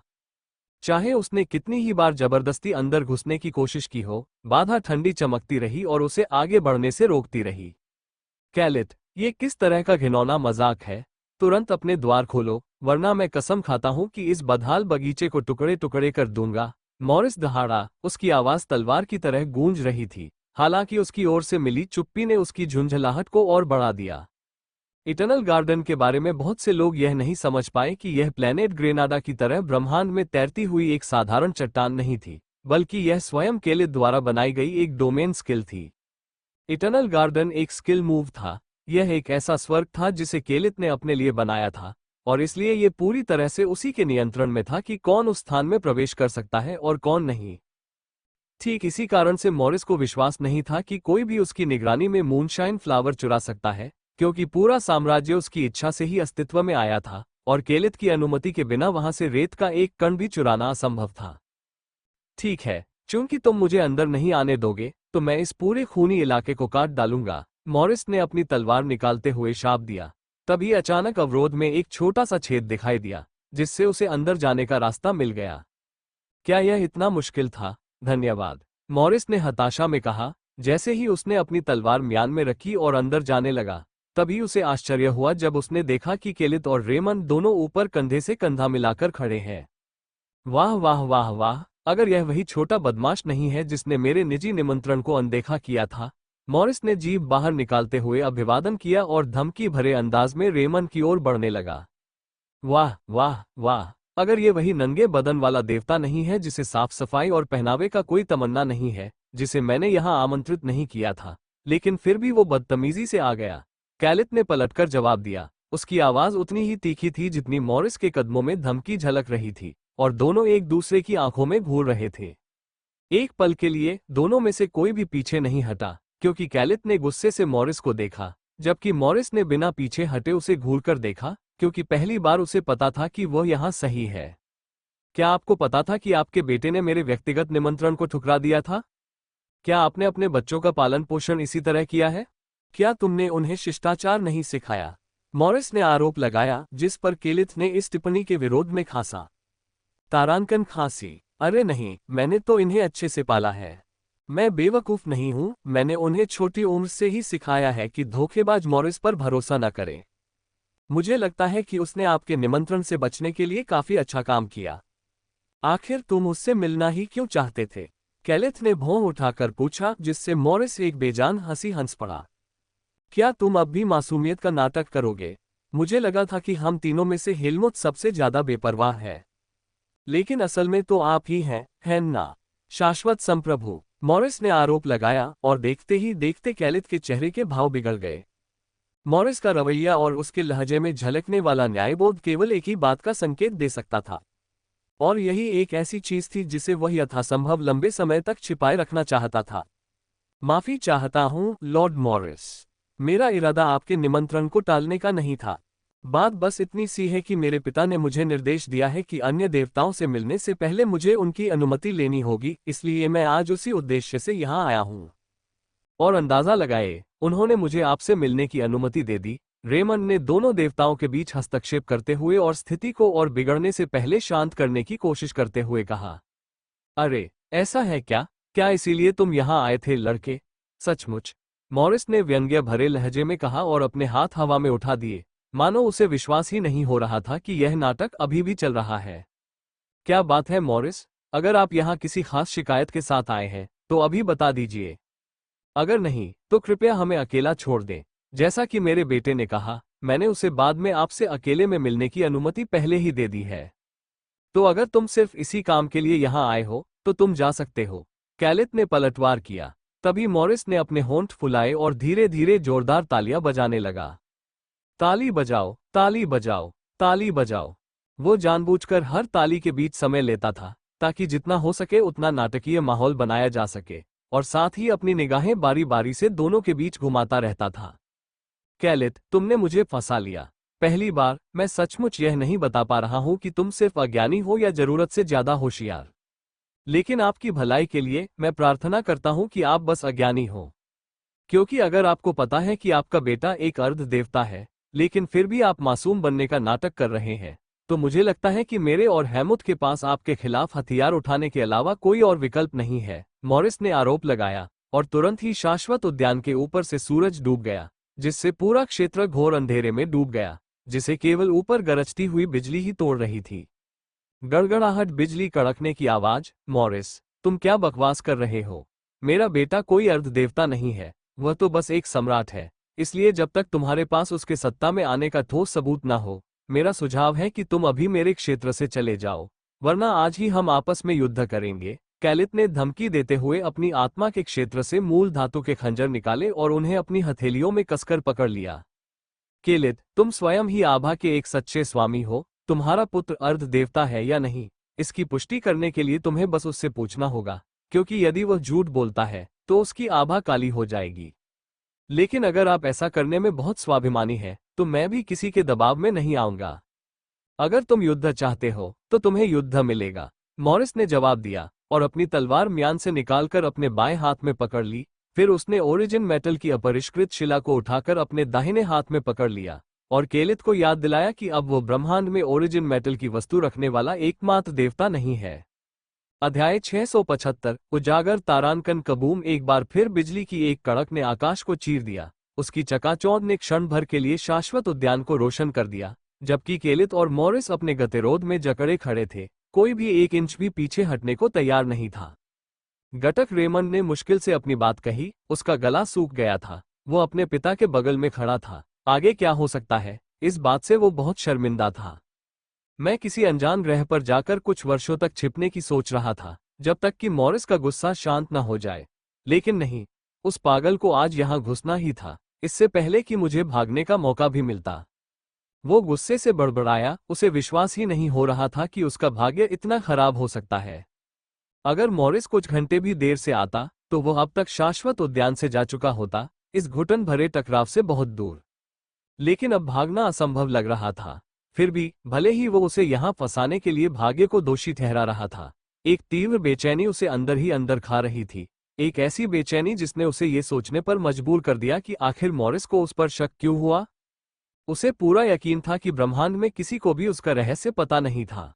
चाहे उसने कितनी ही बार जबरदस्ती अंदर घुसने की कोशिश की हो, बाधा ठंडी चमकती रही और उसे आगे बढ़ने से रोकती रही। कैलित, ये किस तरह का घिनौना मजाक है? तुरंत अपने द्वार खोलो, वरना मैं कसम खाता हूं कि इस बदहाल बगीचे को टुकड़े टुकड़े कर दूंगा। मॉरिस दहाड़ा। उसकी आवाज तलवार की तरह गूंज रही थी, हालांकि उसकी ओर से मिली चुप्पी ने उसकी झुंझलाहट को और बढ़ा दिया। इटर्नल गार्डन के बारे में बहुत से लोग यह नहीं समझ पाए कि यह प्लेनेट ग्रेनाडा की तरह ब्रह्मांड में तैरती हुई एक साधारण चट्टान नहीं थी, बल्कि यह स्वयं केलित द्वारा बनाई गई एक डोमेन स्किल थी। इटर्नल गार्डन एक स्किल मूव था। यह एक ऐसा स्वर्ग था जिसे केलित ने अपने लिए बनाया था, और इसलिए यह पूरी तरह से उसी के नियंत्रण में था कि कौन उस स्थान में प्रवेश कर सकता है और कौन नहीं। ठीक इसी कारण से मॉरिस को विश्वास नहीं था कि कोई भी उसकी निगरानी में मूनशाइन फ्लावर चुरा सकता है, क्योंकि पूरा साम्राज्य उसकी इच्छा से ही अस्तित्व में आया था, और केलित की अनुमति के बिना वहां से रेत का एक कण भी चुराना असंभव था। ठीक है, चूंकि तुम मुझे अंदर नहीं आने दोगे तो मैं इस पूरे खूनी इलाके को काट डालूंगा, मॉरिस ने अपनी तलवार निकालते हुए शाप दिया। तभी अचानक अवरोध में एक छोटा सा छेद दिखाई दिया, जिससे उसे अंदर जाने का रास्ता मिल गया। क्या यह इतना मुश्किल था? धन्यवाद, मॉरिस ने हताशा में कहा, जैसे ही उसने अपनी तलवार म्यान में रखी और अंदर जाने लगा। तभी उसे आश्चर्य हुआ जब उसने देखा कि केलित और रेमंड दोनों ऊपर कंधे से कंधा मिलाकर खड़े हैं। वाह वाह वाह वाह, अगर यह वही छोटा बदमाश नहीं है जिसने मेरे निजी निमंत्रण को अनदेखा किया था। मॉरिस ने जीभ बाहर निकालते हुए अभिवादन किया और धमकी भरे अंदाज में रेमंड की ओर बढ़ने लगा। वाह वाह वाह, अगर ये वही नंगे बदन वाला देवता नहीं है जिसे साफ सफाई और पहनावे का कोई तमन्ना नहीं है, जिसे मैंने यहाँ आमंत्रित नहीं किया था, लेकिन फिर भी वो बदतमीजी से आ गया। कैलित ने पलटकर जवाब दिया। उसकी आवाज उतनी ही तीखी थी जितनी मॉरिस के कदमों में धमकी झलक रही थी, और दोनों एक दूसरे की आंखों में घूर रहे थे। एक पल के लिए दोनों में से कोई भी पीछे नहीं हटा, क्योंकि कैलित ने गुस्से से मॉरिस को देखा, जबकि मॉरिस ने बिना पीछे हटे उसे घूरकर देखा, क्योंकि पहली बार उसे पता था कि वह यहाँ सही है। क्या आपको पता था कि आपके बेटे ने मेरे व्यक्तिगत निमंत्रण को ठुकरा दिया था? क्या आपने अपने बच्चों का पालन पोषण इसी तरह किया है? क्या तुमने उन्हें शिष्टाचार नहीं सिखाया? मॉरिस ने आरोप लगाया, जिस पर केलित ने इस टिप्पणी के विरोध में खांसा। तारांकन खांसी। अरे नहीं, मैंने तो इन्हें अच्छे से पाला है। मैं बेवकूफ नहीं हूं, मैंने उन्हें छोटी उम्र से ही सिखाया है कि धोखेबाज मॉरिस पर भरोसा न करें। मुझे लगता है कि उसने आपके निमंत्रण से बचने के लिए काफी अच्छा काम किया। आखिर तुम उससे मिलना ही क्यों चाहते थे? कैलिथ ने भौं उठाकर पूछा, जिससे मॉरिस एक बेजान हंसी हंस पड़ा। क्या तुम अब भी मासूमियत का नाटक करोगे? मुझे लगा था कि हम तीनों में से हेलमुथ सबसे ज्यादा बेपरवाह है, लेकिन असल में तो आप ही हैं ना? शाश्वत संप्रभु, मॉरिस ने आरोप लगाया, और देखते ही देखते कैलिथ के चेहरे के भाव बिगड़ गए। मॉरिस का रवैया और उसके लहजे में झलकने वाला न्यायबोध केवल एक ही बात का संकेत दे सकता था, और यही एक ऐसी चीज थी जिसे वह यथासंभव लंबे समय तक छिपाए रखना चाहता था। माफी चाहता हूं, लॉर्ड मॉरिस। मेरा इरादा आपके निमंत्रण को टालने का नहीं था। बात बस इतनी सी है कि मेरे पिता ने मुझे निर्देश दिया है कि अन्य देवताओं से मिलने से पहले मुझे उनकी अनुमति लेनी होगी, इसलिए मैं आज उसी उद्देश्य से यहाँ आया हूँ। और अंदाजा लगाए, उन्होंने मुझे आपसे मिलने की अनुमति दे दी। रेमंड ने दोनों देवताओं के बीच हस्तक्षेप करते हुए और स्थिति को और बिगड़ने से पहले शांत करने की कोशिश करते हुए कहा। अरे, ऐसा है क्या? क्या इसीलिए तुम यहाँ आए थे लड़के? सचमुच? मॉरिस ने व्यंग्य भरे लहजे में कहा और अपने हाथ हवा में उठा दिए, मानो उसे विश्वास ही नहीं हो रहा था कि यह नाटक अभी भी चल रहा है। क्या बात है मॉरिस? अगर आप यहाँ किसी खास शिकायत के साथ आए हैं तो अभी बता दीजिए। अगर नहीं तो कृपया हमें अकेला छोड़ दें। जैसा कि मेरे बेटे ने कहा, मैंने उसे बाद में आपसे अकेले में मिलने की अनुमति पहले ही दे दी है। तो अगर तुम सिर्फ इसी काम के लिए यहाँ आए हो तो तुम जा सकते हो। कैलिथ ने पलटवार किया। तभी मॉरिस ने अपने होंठ फुलाए और धीरे धीरे जोरदार तालियां बजाने लगा। ताली बजाओ, ताली बजाओ, ताली बजाओ। वो जानबूझकर हर ताली के बीच समय लेता था, ताकि जितना हो सके उतना नाटकीय माहौल बनाया जा सके, और साथ ही अपनी निगाहें बारी बारी से दोनों के बीच घुमाता रहता था। कैलिथ, तुमने मुझे फंसा लिया। पहली बार। मैं सचमुच यह नहीं बता पा रहा हूं कि तुम सिर्फ अज्ञानी हो या जरूरत से ज्यादा होशियार, लेकिन आपकी भलाई के लिए मैं प्रार्थना करता हूं कि आप बस अज्ञानी हो। क्योंकि अगर आपको पता है कि आपका बेटा एक अर्ध देवता है, लेकिन फिर भी आप मासूम बनने का नाटक कर रहे हैं, तो मुझे लगता है कि मेरे और हेमुथ के पास आपके खिलाफ हथियार उठाने के अलावा कोई और विकल्प नहीं है। मॉरिस ने आरोप लगाया, और तुरंत ही शाश्वत उद्यान के ऊपर से सूरज डूब गया, जिससे पूरा क्षेत्र घोर अंधेरे में डूब गया, जिसे केवल ऊपर गरजती हुई बिजली ही तोड़ रही थी। गड़गड़ाहट, बिजली कड़कने की आवाज। मॉरिस, तुम क्या बकवास कर रहे हो? मेरा बेटा कोई अर्ध देवता नहीं है, वह तो बस एक सम्राट है। इसलिए जब तक तुम्हारे पास उसके सत्ता में आने का ठोस सबूत ना हो, मेरा सुझाव है कि तुम अभी मेरे क्षेत्र से चले जाओ, वरना आज ही हम आपस में युद्ध करेंगे। कैलिथ ने धमकी देते हुए अपनी आत्मा के क्षेत्र से मूल धातु के खंजर निकाले और उन्हें अपनी हथेलियों में कसकर पकड़ लिया। कैलिथ, तुम स्वयं ही आभा के एक सच्चे स्वामी हो। तुम्हारा पुत्र अर्ध देवता है या नहीं, इसकी पुष्टि करने के लिए तुम्हें बस उससे पूछना होगा, क्योंकि यदि वह झूठ बोलता है तो उसकी आभा काली हो जाएगी। लेकिन अगर आप ऐसा करने में बहुत स्वाभिमानी हैं, तो मैं भी किसी के दबाव में नहीं आऊंगा। अगर तुम युद्ध चाहते हो तो तुम्हें युद्ध मिलेगा, मॉरिस ने जवाब दिया, और अपनी तलवार म्यान से निकालकर अपने बाएं हाथ में पकड़ ली। फिर उसने ओरिजिन मेटल की अपरिष्कृत शिला को उठाकर अपने दाहिने हाथ में पकड़ लिया, और कैलिथ को याद दिलाया कि अब वो ब्रह्मांड में ओरिजिन मेटल की वस्तु रखने वाला एकमात्र देवता नहीं है। अध्याय 675 उजागर तारांकन। कबूम! एक बार फिर बिजली की एक कड़क ने आकाश को चीर दिया। उसकी चकाचौंध ने क्षण भर के लिए शाश्वत उद्यान को रोशन कर दिया, जबकि कैलिथ और मॉरिस अपने गतिरोध में जकड़े खड़े थे। कोई भी एक इंच भी पीछे हटने को तैयार नहीं था। घटक रेमंड ने मुश्किल से अपनी बात कही, उसका गला सूख गया था। वो अपने पिता के बगल में खड़ा था। आगे क्या हो सकता है, इस बात से वो बहुत शर्मिंदा था। मैं किसी अनजान ग्रह पर जाकर कुछ वर्षों तक छिपने की सोच रहा था, जब तक कि मॉरिस का गुस्सा शांत न हो जाए। लेकिन नहीं, उस पागल को आज यहां घुसना ही था, इससे पहले कि मुझे भागने का मौका भी मिलता। वो गुस्से से बड़बड़ाया, उसे विश्वास ही नहीं हो रहा था कि उसका भाग्य इतना खराब हो सकता है। अगर मॉरिस कुछ घंटे भी देर से आता तो वो अब तक शाश्वत उद्यान से जा चुका होता, इस घुटन भरे टकराव से बहुत दूर। लेकिन अब भागना असंभव लग रहा था। फिर भी भले ही वो उसे यहां फंसाने के लिए भाग्य को दोषी ठहरा रहा था, एक तीव्र बेचैनी उसे अंदर ही अंदर खा रही थी। एक ऐसी बेचैनी जिसने उसे ये सोचने पर मजबूर कर दिया कि आखिर मॉरिस को उस पर शक क्यों हुआ। उसे पूरा यकीन था कि ब्रह्मांड में किसी को भी उसका रहस्य पता नहीं था।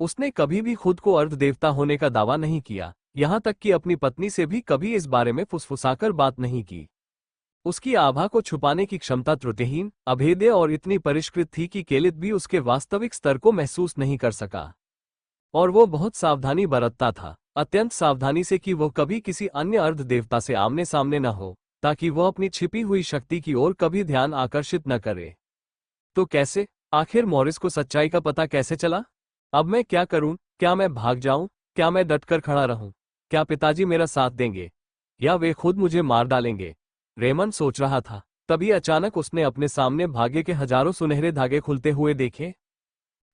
उसने कभी भी खुद को अर्ध देवता होने का दावा नहीं किया, यहाँ तक कि अपनी पत्नी से भी कभी इस बारे में फुसफुसाकर बात नहीं की। उसकी आभा को छुपाने की क्षमता त्रुटिहीन, अभेद्य और इतनी परिष्कृत थी कि केलित भी उसके वास्तविक स्तर को महसूस नहीं कर सका। और वो बहुत सावधानी बरतता था, अत्यंत सावधानी से, कि वो कभी किसी अन्य अर्ध देवता से आमने सामने न हो, ताकि वह अपनी छिपी हुई शक्ति की ओर कभी ध्यान आकर्षित न करे। तो कैसे? आखिर मॉरिस को सच्चाई का पता कैसे चला? अब मैं क्या करूं? क्या मैं भाग जाऊं? क्या मैं डटकर खड़ा रहूं? क्या पिताजी मेरा साथ देंगे, या वे खुद मुझे मार डालेंगे? रेमन सोच रहा था। तभी अचानक उसने अपने सामने भाग्य के हजारों सुनहरे धागे खुलते हुए देखे।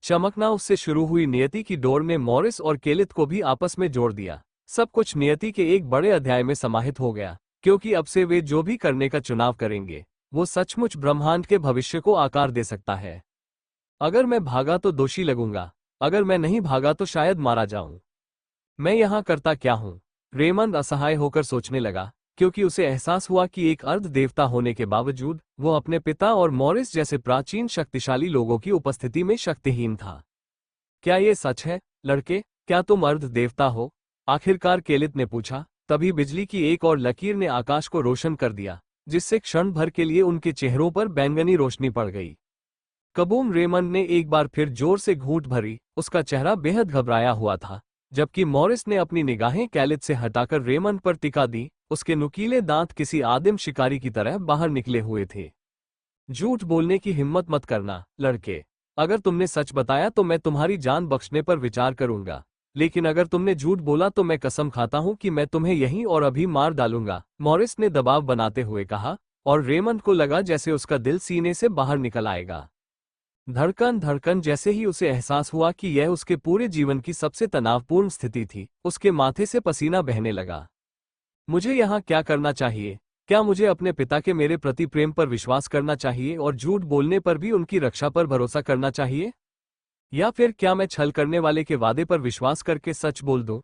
चमकना उससे शुरू हुई नियति की डोर ने मॉरिस और केलित को भी आपस में जोड़ दिया। सब कुछ नियति के एक बड़े अध्याय में समाहित हो गया, क्योंकि अब से वे जो भी करने का चुनाव करेंगे वो सचमुच ब्रह्मांड के भविष्य को आकार दे सकता है। अगर मैं भागा तो दोषी लगूंगा, अगर मैं नहीं भागा तो शायद मारा जाऊं। मैं यहां करता क्या हूं? रेमंड असहाय होकर सोचने लगा, क्योंकि उसे एहसास हुआ कि एक अर्ध देवता होने के बावजूद वो अपने पिता और मॉरिस जैसे प्राचीन शक्तिशाली लोगों की उपस्थिति में शक्तिहीन था। क्या ये सच है, लड़के? क्या तुम अर्ध देवता हो? आखिरकार केलित ने पूछा। तभी बिजली की एक और लकीर ने आकाश को रोशन कर दिया, जिससे क्षण भर के लिए उनके चेहरों पर बैंगनी रोशनी पड़ गई। कबूम! रेमंड ने एक बार फिर जोर से घूंट भरी। उसका चेहरा बेहद घबराया हुआ था, जबकि मॉरिस ने अपनी निगाहें केलित से हटाकर रेमंड पर टिका दी। उसके नुकीले दांत किसी आदिम शिकारी की तरह बाहर निकले हुए थे। झूठ बोलने की हिम्मत मत करना, लड़के। अगर तुमने सच बताया तो मैं तुम्हारी जान बख्शने पर विचार करूंगा, लेकिन अगर तुमने झूठ बोला तो मैं कसम खाता हूं कि मैं तुम्हें यहीं और अभी मार डालूंगा, मॉरिस ने दबाव बनाते हुए कहा। और रेमंड को लगा जैसे उसका दिल सीने से बाहर निकल आएगा। धड़कन धड़कन जैसे ही उसे एहसास हुआ कि यह उसके पूरे जीवन की सबसे तनावपूर्ण स्थिति थी, उसके माथे से पसीना बहने लगा। मुझे यहाँ क्या करना चाहिए? क्या मुझे अपने पिता के मेरे प्रति प्रेम पर विश्वास करना चाहिए और झूठ बोलने पर भी उनकी रक्षा पर भरोसा करना चाहिए? या फिर क्या मैं छल करने वाले के वादे पर विश्वास करके सच बोल दूं,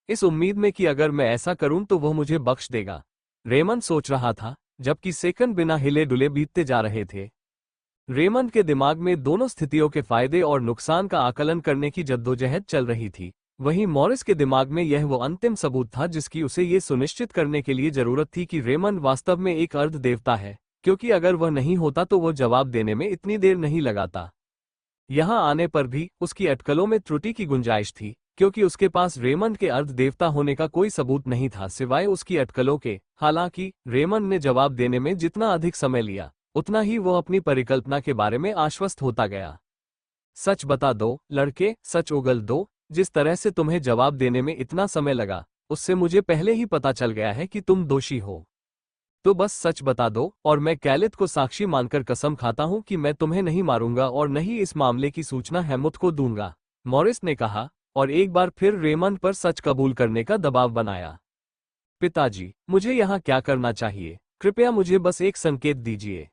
इस उम्मीद में कि अगर मैं ऐसा करूं तो वह मुझे बख्श देगा? रेमंड सोच रहा था, जबकि सेकंड बिना हिले डुले बीतते जा रहे थे। रेमंड के दिमाग में दोनों स्थितियों के फायदे और नुकसान का आकलन करने की जद्दोजहद चल रही थी। वहीं मॉरिस के दिमाग में यह वो अंतिम सबूत था जिसकी उसे ये सुनिश्चित करने के लिए जरूरत थी कि रेमंड वास्तव में एक अर्ध देवता है, क्योंकि अगर वह नहीं होता तो वो जवाब देने में इतनी देर नहीं लगाता। यहाँ आने पर भी उसकी अटकलों में त्रुटि की गुंजाइश थी, क्योंकि उसके पास रेमंड के अर्ध देवता होने का कोई सबूत नहीं था सिवाय उसकी अटकलों के। हालांकि रेमंड ने जवाब देने में जितना अधिक समय लिया, उतना ही वो अपनी परिकल्पना के बारे में आश्वस्त होता गया। सच बता दो, लड़के, सच उगल दो। जिस तरह से तुम्हें जवाब देने में इतना समय लगा, उससे मुझे पहले ही पता चल गया है कि तुम दोषी हो। तो बस सच बता दो, और मैं केलित को साक्षी मानकर कसम खाता हूं कि मैं तुम्हें नहीं मारूंगा और न ही इस मामले की सूचना हेमुथ को दूंगा, मॉरिस ने कहा, और एक बार फिर रेमंड पर सच कबूल करने का दबाव बनाया। पिताजी, मुझे यहाँ क्या करना चाहिए? कृपया मुझे बस एक संकेत दीजिए,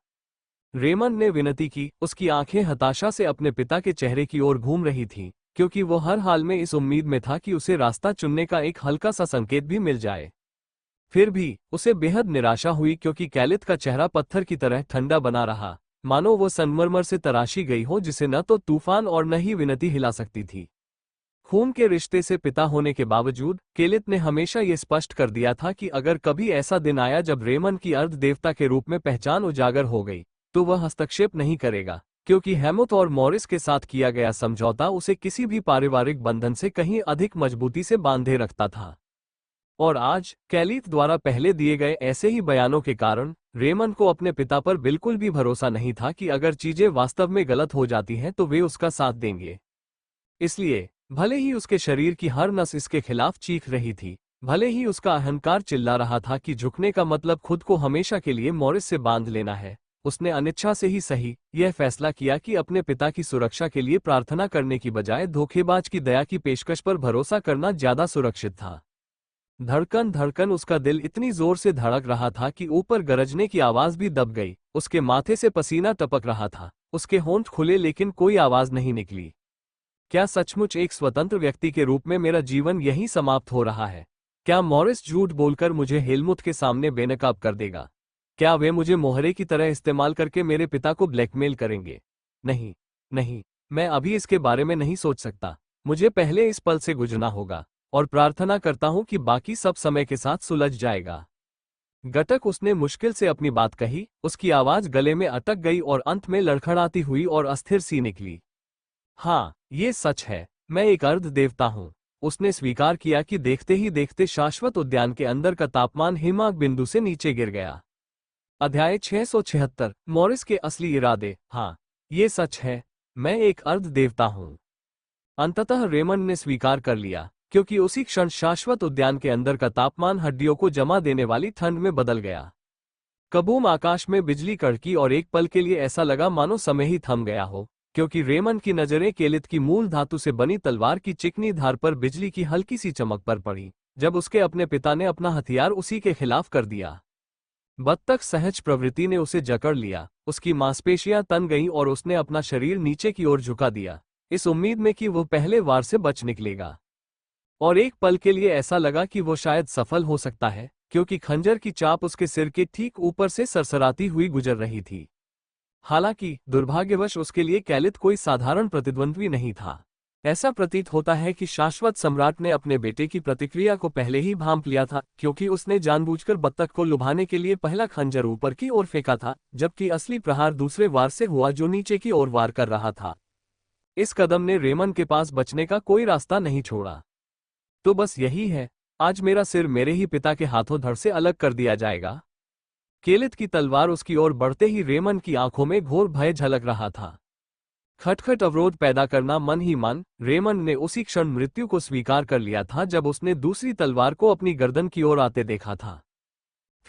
रेमंड ने विनती की। उसकी आंखें हताशा से अपने पिता के चेहरे की ओर घूम रही थीं, क्योंकि वो हर हाल में इस उम्मीद में था कि उसे रास्ता चुनने का एक हल्का सा संकेत भी मिल जाए। फिर भी उसे बेहद निराशा हुई, क्योंकि केलित का चेहरा पत्थर की तरह ठंडा बना रहा, मानो वो संगमरमर से तराशी गई हो जिसे न तो तूफान और न ही विनती हिला सकती थी। खून के रिश्ते से पिता होने के बावजूद केलित ने हमेशा ये स्पष्ट कर दिया था कि अगर कभी ऐसा दिन आया जब रेमंड की अर्ध देवता के रूप में पहचान उजागर हो गई, तो वह हस्तक्षेप नहीं करेगा, क्योंकि हेमुथ और मॉरिस के साथ किया गया समझौता उसे किसी भी पारिवारिक बंधन से कहीं अधिक मजबूती से बांधे रखता था। और आज केलित द्वारा पहले दिए गए ऐसे ही बयानों के कारण रेमंड को अपने पिता पर बिल्कुल भी भरोसा नहीं था कि अगर चीजें वास्तव में गलत हो जाती हैं तो वे उसका साथ देंगे। इसलिए भले ही उसके शरीर की हर नस इसके खिलाफ चीख रही थी, भले ही उसका अहंकार चिल्ला रहा था कि झुकने का मतलब खुद को हमेशा के लिए मॉरिस से बांध लेना है, उसने अनिच्छा से ही सही यह फैसला किया कि अपने पिता की सुरक्षा के लिए प्रार्थना करने की बजाय धोखेबाज की दया की पेशकश पर भरोसा करना ज्यादा सुरक्षित था। धड़कन धड़कन उसका दिल इतनी जोर से धड़क रहा था कि ऊपर गरजने की आवाज भी दब गई। उसके माथे से पसीना टपक रहा था, उसके होंठ खुले लेकिन कोई आवाज नहीं निकली। क्या सचमुच एक स्वतंत्र व्यक्ति के रूप में मेरा जीवन यहीं समाप्त हो रहा है? क्या मॉरिस झूठ बोलकर मुझे हेलमुथ के सामने बेनकाब कर देगा? क्या वे मुझे मोहरे की तरह इस्तेमाल करके मेरे पिता को ब्लैकमेल करेंगे? नहीं, नहीं, मैं अभी इसके बारे में नहीं सोच सकता। मुझे पहले इस पल से गुजरना होगा। और प्रार्थना करता हूं कि बाकी सब समय के साथ सुलझ जाएगा। घटक, उसने मुश्किल से अपनी बात कही, उसकी आवाज गले में अटक गई और अंत में लड़खड़ाती हुई और अस्थिर सी निकली। हाँ, ये सच है, मैं एक अर्ध देवता हूं। उसने स्वीकार किया कि देखते ही देखते शाश्वत उद्यान के अंदर का तापमान हिमांक बिंदु से नीचे गिर गया। अध्याय 676, मॉरिस के असली इरादे। हाँ, ये सच है, मैं एक अर्ध देवता हूं। अंततः रेमंड ने स्वीकार कर लिया, क्योंकि उसी क्षण शाश्वत उद्यान के अंदर का तापमान हड्डियों को जमा देने वाली ठंड में बदल गया। कबूम, आकाश में बिजली कड़की और एक पल के लिए ऐसा लगा मानो समय ही थम गया हो, क्योंकि रेमंड की नजरें केलित की मूल धातु से बनी तलवार की चिकनी धार पर बिजली की हल्की सी चमक पर पड़ी, जब उसके अपने पिता ने अपना हथियार उसी के खिलाफ कर दिया। बत्तख सहज प्रवृत्ति ने उसे जकड़ लिया, उसकी मांसपेशियां तन गईं और उसने अपना शरीर नीचे की ओर झुका दिया, इस उम्मीद में कि वो पहले वार से बच निकलेगा। और एक पल के लिए ऐसा लगा कि वो शायद सफल हो सकता है, क्योंकि खंजर की चाप उसके सिर के ठीक ऊपर से सरसराती हुई गुजर रही थी। हालांकि दुर्भाग्यवश उसके लिए कैलित कोई साधारण प्रतिद्वंद्वी नहीं था। ऐसा प्रतीत होता है कि शाश्वत सम्राट ने अपने बेटे की प्रतिक्रिया को पहले ही भांप लिया था, क्योंकि उसने जानबूझकर बत्तख को लुभाने के लिए पहला खंजर ऊपर की ओर फेंका था, जबकि असली प्रहार दूसरे वार से हुआ जो नीचे की ओर वार कर रहा था। इस कदम ने रेमंड के पास बचने का कोई रास्ता नहीं छोड़ा। तो बस यही है, आज मेरा सिर मेरे ही पिता के हाथों धड़ से अलग कर दिया जाएगा। केलित की तलवार उसकी ओर बढ़ते ही रेमंड की आंखों में घोर भय झलक रहा था। खटखट अवरोध पैदा करना मन ही मन, रेमंड ने उसी क्षण मृत्यु को स्वीकार कर लिया था जब उसने दूसरी तलवार को अपनी गर्दन की ओर आते देखा था।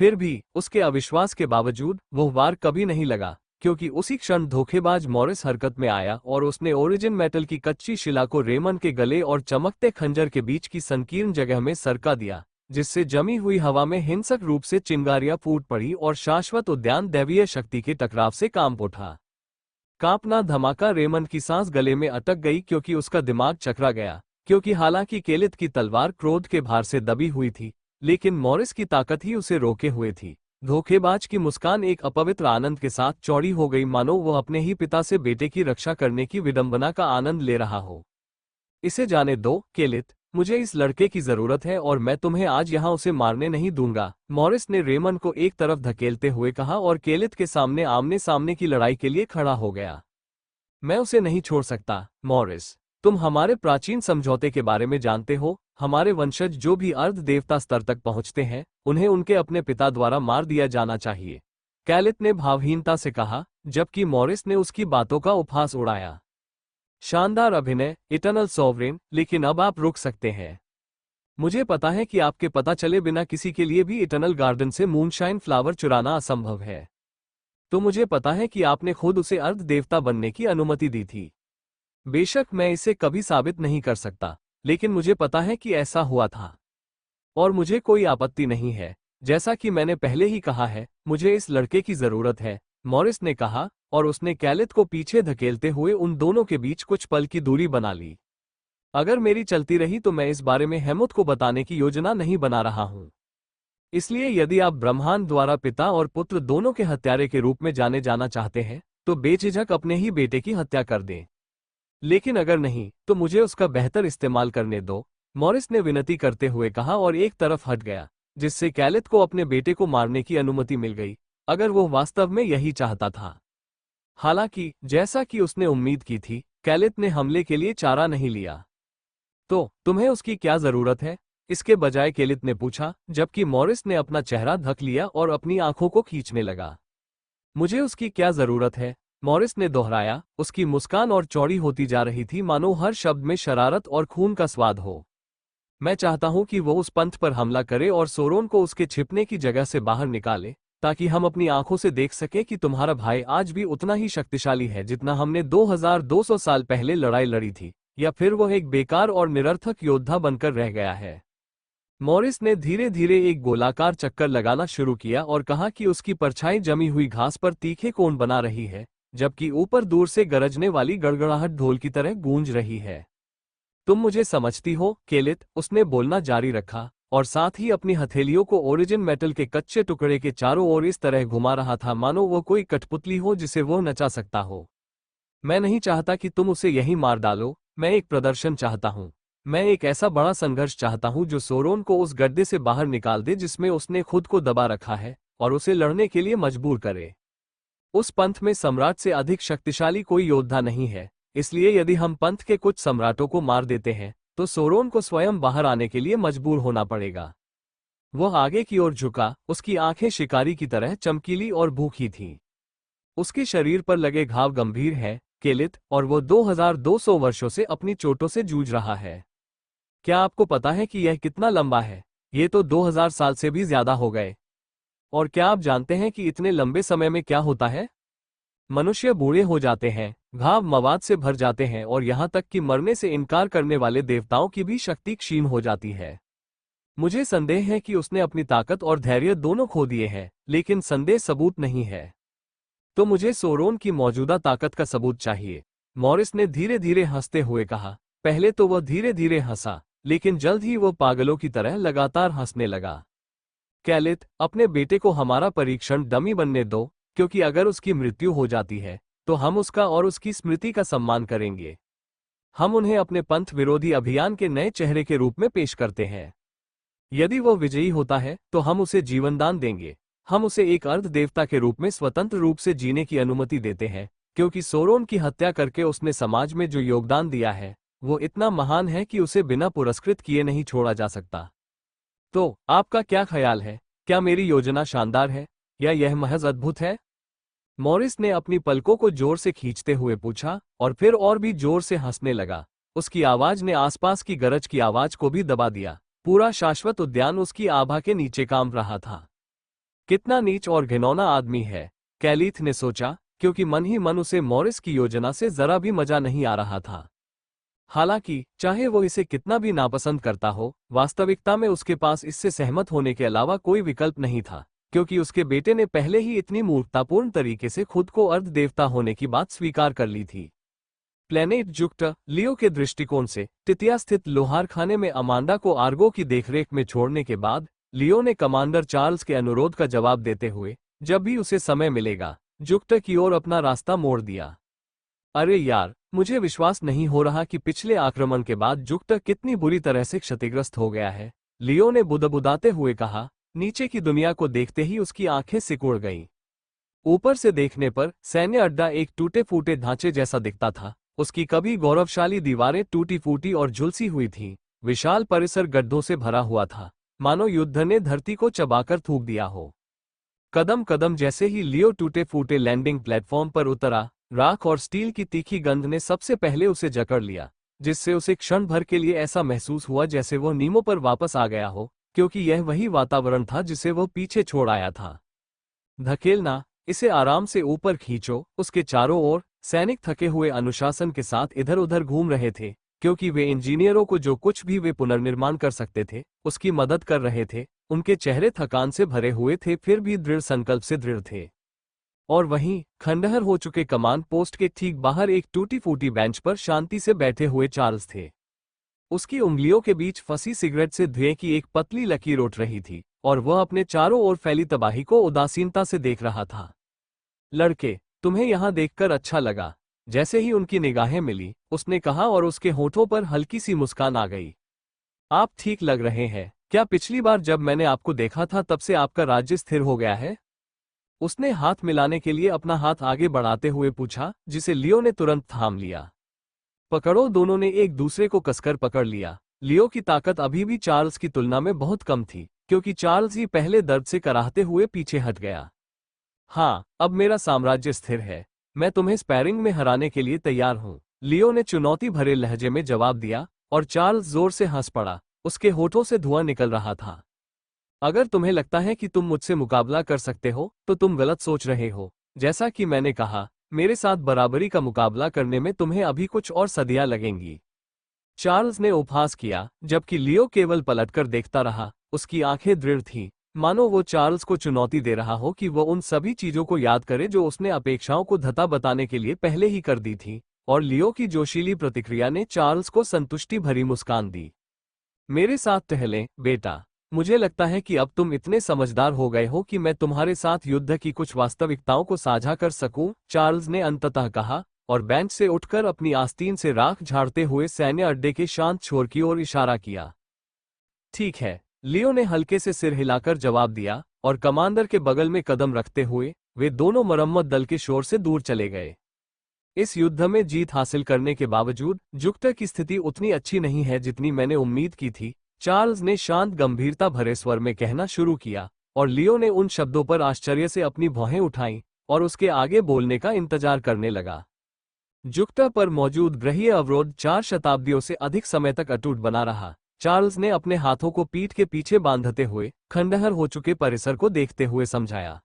फिर भी उसके अविश्वास के बावजूद वह वार कभी नहीं लगा, क्योंकि उसी क्षण धोखेबाज मॉरिस हरकत में आया और उसने ओरिजिन मेटल की कच्ची शिला को रेमंड के गले और चमकते खंजर के बीच की संकीर्ण जगह में सरका दिया, जिससे जमी हुई हवा में हिंसक रूप से चिंगारियां फूट पड़ी और शाश्वत उद्यान दैवीय शक्ति के टकराव से कांप उठा। कांपना धमाका, रेमंड की सांस गले में अटक गई क्योंकि उसका दिमाग चकरा गया, क्योंकि हालांकि केलित की तलवार क्रोध के भार से दबी हुई थी, लेकिन मॉरिस की ताकत ही उसे रोके हुए थी। धोखेबाज की मुस्कान एक अपवित्र आनंद के साथ चौड़ी हो गई, मानो वो अपने ही पिता से बेटे की रक्षा करने की विडंबना का आनंद ले रहा हो। इसे जाने दो केलित, मुझे इस लड़के की जरूरत है और मैं तुम्हें आज यहाँ उसे मारने नहीं दूंगा, मॉरिस ने रेमंड को एक तरफ धकेलते हुए कहा और केलित के सामने आमने सामने की लड़ाई के लिए खड़ा हो गया। मैं उसे नहीं छोड़ सकता, मॉरिस। तुम हमारे प्राचीन समझौते के बारे में जानते हो, हमारे वंशज जो भी अर्ध देवता स्तर तक पहुंचते हैं, उन्हें उनके अपने पिता द्वारा मार दिया जाना चाहिए, कैलित ने भावहीनता से कहा, जबकि मॉरिस ने उसकी बातों का उपहास उड़ाया। शानदार अभिनय, इटर्नल सॉवरेन, लेकिन अब आप रुक सकते हैं। मुझे पता है कि आपके पता चले बिना किसी के लिए भी इटर्नल गार्डन से मूनशाइन फ्लावर चुराना असंभव है। तो मुझे पता है कि आपने खुद उसे अर्ध देवता बनने की अनुमति दी थी। बेशक मैं इसे कभी साबित नहीं कर सकता, लेकिन मुझे पता है कि ऐसा हुआ था। और मुझे कोई आपत्ति नहीं है, जैसा कि मैंने पहले ही कहा है, मुझे इस लड़के की जरूरत है, मॉरिस ने कहा, और उसने कैलित को पीछे धकेलते हुए उन दोनों के बीच कुछ पल की दूरी बना ली। अगर मेरी चलती रही तो मैं इस बारे में हेमुत को बताने की योजना नहीं बना रहा हूं। इसलिए यदि आप ब्रह्मांड द्वारा पिता और पुत्र दोनों के हत्यारे के रूप में जाने जाना चाहते हैं, तो बेझिझक अपने ही बेटे की हत्या कर दें। लेकिन अगर नहीं, तो मुझे उसका बेहतर इस्तेमाल करने दो, मॉरिस ने विनती करते हुए कहा और एक तरफ हट गया, जिससे कैलित को अपने बेटे को मारने की अनुमति मिल गई, अगर वो वास्तव में यही चाहता था। हालांकि जैसा कि उसने उम्मीद की थी, कैलित ने हमले के लिए चारा नहीं लिया। तो तुम्हें उसकी क्या जरूरत है? इसके बजाय केलित ने पूछा, जबकि मॉरिस ने अपना चेहरा ढक लिया और अपनी आंखों को खींचने लगा। मुझे उसकी क्या जरूरत है? मॉरिस ने दोहराया, उसकी मुस्कान और चौड़ी होती जा रही थी, मानो हर शब्द में शरारत और खून का स्वाद हो। मैं चाहता हूं कि वो उस पंथ पर हमला करे और सोरोन को उसके छिपने की जगह से बाहर निकाले, ताकि हम अपनी आंखों से देख सके कि तुम्हारा भाई आज भी उतना ही शक्तिशाली है जितना हमने 2200 साल पहले लड़ाई लड़ी थी, या फिर वह एक बेकार और निरर्थक योद्धा बनकर रह गया है। मॉरिस ने धीरे धीरे एक गोलाकार चक्कर लगाना शुरू किया और कहा कि उसकी परछाई जमी हुई घास पर तीखे कोण बना रही है, जबकि ऊपर दूर से गरजने वाली गड़गड़ाहट ढोल की तरह गूंज रही है। तुम मुझे समझती हो, केलित, उसने बोलना जारी रखा, और साथ ही अपनी हथेलियों को ओरिजिन मेटल के कच्चे टुकड़े के चारों ओर इस तरह घुमा रहा था मानो वो कोई कठपुतली हो जिसे वो नचा सकता हो। मैं नहीं चाहता कि तुम उसे यहीं मार डालो, मैं एक प्रदर्शन चाहता हूं। मैं एक ऐसा बड़ा संघर्ष चाहता हूं जो सोरोन को उस गड्ढे से बाहर निकाल दे जिसमें उसने खुद को दबा रखा है, और उसे लड़ने के लिए मजबूर करे। उस पंथ में सम्राट से अधिक शक्तिशाली कोई योद्धा नहीं है, इसलिए यदि हम पंथ के कुछ सम्राटों को मार देते हैं तो सोरोन को स्वयं बाहर आने के लिए मजबूर होना पड़ेगा। वह आगे की ओर झुका, उसकी आंखें शिकारी की तरह चमकीली और भूखी थीं। उसके शरीर पर लगे घाव गंभीर हैं, केलित, और वो 2200 वर्षों से अपनी चोटों से जूझ रहा है। क्या आपको पता है कि यह कितना लंबा है? ये तो 2000 साल से भी ज्यादा हो गए। और क्या आप जानते हैं कि इतने लंबे समय में क्या होता है? मनुष्य बूढ़े हो जाते हैं, घाव मवाद से भर जाते हैं और यहाँ तक कि मरने से इनकार करने वाले देवताओं की भी शक्ति क्षीण हो जाती है। मुझे संदेह है कि उसने अपनी ताकत और धैर्य दोनों खो दिए हैं, लेकिन संदेह सबूत नहीं है। तो मुझे सोरोन की मौजूदा ताकत का सबूत चाहिए, मॉरिस ने धीरे धीरे हंसते हुए कहा। पहले तो वह धीरे धीरे हंसा, लेकिन जल्द ही वह पागलों की तरह लगातार हंसने लगा। कैलिथ, अपने बेटे को हमारा परीक्षण डमी बनने दो, क्योंकि अगर उसकी मृत्यु हो जाती है तो हम उसका और उसकी स्मृति का सम्मान करेंगे। हम उन्हें अपने पंथ विरोधी अभियान के नए चेहरे के रूप में पेश करते हैं। यदि वो विजयी होता है तो हम उसे जीवनदान देंगे। हम उसे एक अर्ध देवता के रूप में स्वतंत्र रूप से जीने की अनुमति देते हैं, क्योंकि सोरोन की हत्या करके उसने समाज में जो योगदान दिया है वो इतना महान है कि उसे बिना पुरस्कृत किए नहीं छोड़ा जा सकता। तो आपका क्या ख्याल है? क्या मेरी योजना शानदार है या यह महज अद्भुत है? मॉरिस ने अपनी पलकों को जोर से खींचते हुए पूछा, और फिर और भी जोर से हंसने लगा। उसकी आवाज ने आसपास की गरज की आवाज को भी दबा दिया। पूरा शाश्वत उद्यान उसकी आभा के नीचे कांप रहा था। कितना नीच और घिनौना आदमी है, कैलिथ ने सोचा, क्योंकि मन ही मन उसे मॉरिस की योजना से जरा भी मजा नहीं आ रहा था। हालांकि चाहे वो इसे कितना भी नापसंद करता हो, वास्तविकता में उसके पास इससे सहमत होने के अलावा कोई विकल्प नहीं था, क्योंकि उसके बेटे ने पहले ही इतनी मूर्खतापूर्ण तरीके से खुद को अर्ध देवता होने की बात स्वीकार कर ली थी। प्लेनेट जुपिटर, लियो के दृष्टिकोण से टिटिया स्थित लोहारखाने में अमांडा को आर्गो की देखरेख में छोड़ने के बाद लियो ने कमांडर चार्ल्स के अनुरोध का जवाब देते हुए जब भी उसे समय मिलेगा जुपिटर की ओर अपना रास्ता मोड़ दिया। अरे यार, मुझे विश्वास नहीं हो रहा कि पिछले आक्रमण के बाद जुपिटर कितनी बुरी तरह से क्षतिग्रस्त हो गया है, लियो ने बुदबुदाते हुए कहा। नीचे की दुनिया को देखते ही उसकी आंखें सिकुड़ गईं। ऊपर से देखने पर सैन्य अड्डा एक टूटे फूटे ढांचे जैसा दिखता था। उसकी कभी गौरवशाली दीवारें टूटी फूटी और झुलसी हुई थीं। विशाल परिसर गड्ढों से भरा हुआ था, मानो युद्ध ने धरती को चबाकर थूक दिया हो। कदम कदम जैसे ही लियो टूटे फूटे लैंडिंग प्लेटफॉर्म पर उतरा, राख और स्टील की तीखी गंध ने सबसे पहले उसे जकड़ लिया, जिससे उसे क्षण भर के लिए ऐसा महसूस हुआ जैसे वो नीमो पर वापस आ गया हो, क्योंकि यह वही वातावरण था जिसे वो पीछे छोड़ आया था। धकेलना, इसे आराम से ऊपर खींचो। उसके चारों ओर सैनिक थके हुए अनुशासन के साथ इधर उधर घूम रहे थे, क्योंकि वे इंजीनियरों को जो कुछ भी वे पुनर्निर्माण कर सकते थे उसकी मदद कर रहे थे। उनके चेहरे थकान से भरे हुए थे, फिर भी दृढ़ संकल्प से दृढ़ थे। और वहीं खंडहर हो चुके कमांड पोस्ट के ठीक बाहर एक टूटी फूटी बेंच पर शांति से बैठे हुए चार्ल्स थे। उसकी उंगलियों के बीच फंसी सिगरेट से धुएं की एक पतली लकीर उठ रही थी, और वह अपने चारों ओर फैली तबाही को उदासीनता से देख रहा था। लड़के, तुम्हें यहां देखकर अच्छा लगा। जैसे ही उनकी निगाहें मिली, उसने कहा, और उसके होठों पर हल्की सी मुस्कान आ गई। आप ठीक लग रहे हैं। क्या पिछली बार जब मैंने आपको देखा था तब से आपका राज्य स्थिर हो गया है? उसने हाथ मिलाने के लिए अपना हाथ आगे बढ़ाते हुए पूछा, जिसे लियो ने तुरंत थाम लिया। पकड़ो। दोनों ने एक दूसरे को कसकर पकड़ लिया। लियो की ताकत अभी भी चार्ल्स की तुलना में बहुत कम थी, क्योंकि चार्ल्स ही पहले दर्द से कराहते हुए पीछे हट गया। हाँ, अब मेरा साम्राज्य स्थिर है। मैं तुम्हें स्पैरिंग में हराने के लिए तैयार हूँ, लियो ने चुनौती भरे लहजे में जवाब दिया, और चार्ल्स जोर से हंस पड़ा। उसके होठों से धुआं निकल रहा था। अगर तुम्हें लगता है कि तुम मुझसे मुकाबला कर सकते हो तो तुम गलत सोच रहे हो। जैसा कि मैंने कहा, मेरे साथ बराबरी का मुकाबला करने में तुम्हें अभी कुछ और सदियां लगेंगी। चार्ल्स ने उपहास किया, जबकि लियो केवल पलटकर देखता रहा। उसकी आंखें दृढ़ थीं, मानो वो चार्ल्स को चुनौती दे रहा हो कि वो उन सभी चीजों को याद करे जो उसने अपेक्षाओं को धता बताने के लिए पहले ही कर दी थी। और लियो की जोशीली प्रतिक्रिया ने चार्ल्स को संतुष्टि भरी मुस्कान दी। मेरे साथ टहलें, बेटा। मुझे लगता है कि अब तुम इतने समझदार हो गए हो कि मैं तुम्हारे साथ युद्ध की कुछ वास्तविकताओं को साझा कर सकूं, चार्ल्स ने अंततः कहा, और बेंच से उठकर अपनी आस्तीन से राख झाड़ते हुए सैन्य अड्डे के शांत छोर की ओर इशारा किया। ठीक है, लियो ने हल्के से सिर हिलाकर जवाब दिया और कमांडर के बगल में कदम रखते हुए वे दोनों मरम्मत दल के शोर से दूर चले गए। इस युद्ध में जीत हासिल करने के बावजूद जुक्टर की स्थिति उतनी अच्छी नहीं है जितनी मैंने उम्मीद की थी, चार्ल्स ने शांत गंभीरता भरे स्वर में कहना शुरू किया, और लियो ने उन शब्दों पर आश्चर्य से अपनी भौहें उठाईं और उसके आगे बोलने का इंतजार करने लगा। जुक्टर पर मौजूद ग्रहीय अवरोध 4 शताब्दियों से अधिक समय तक अटूट बना रहा। चार्ल्स ने अपने हाथों को पीठ के पीछे बांधते हुए खंडहर हो चुके परिसर को देखते हुए समझाया।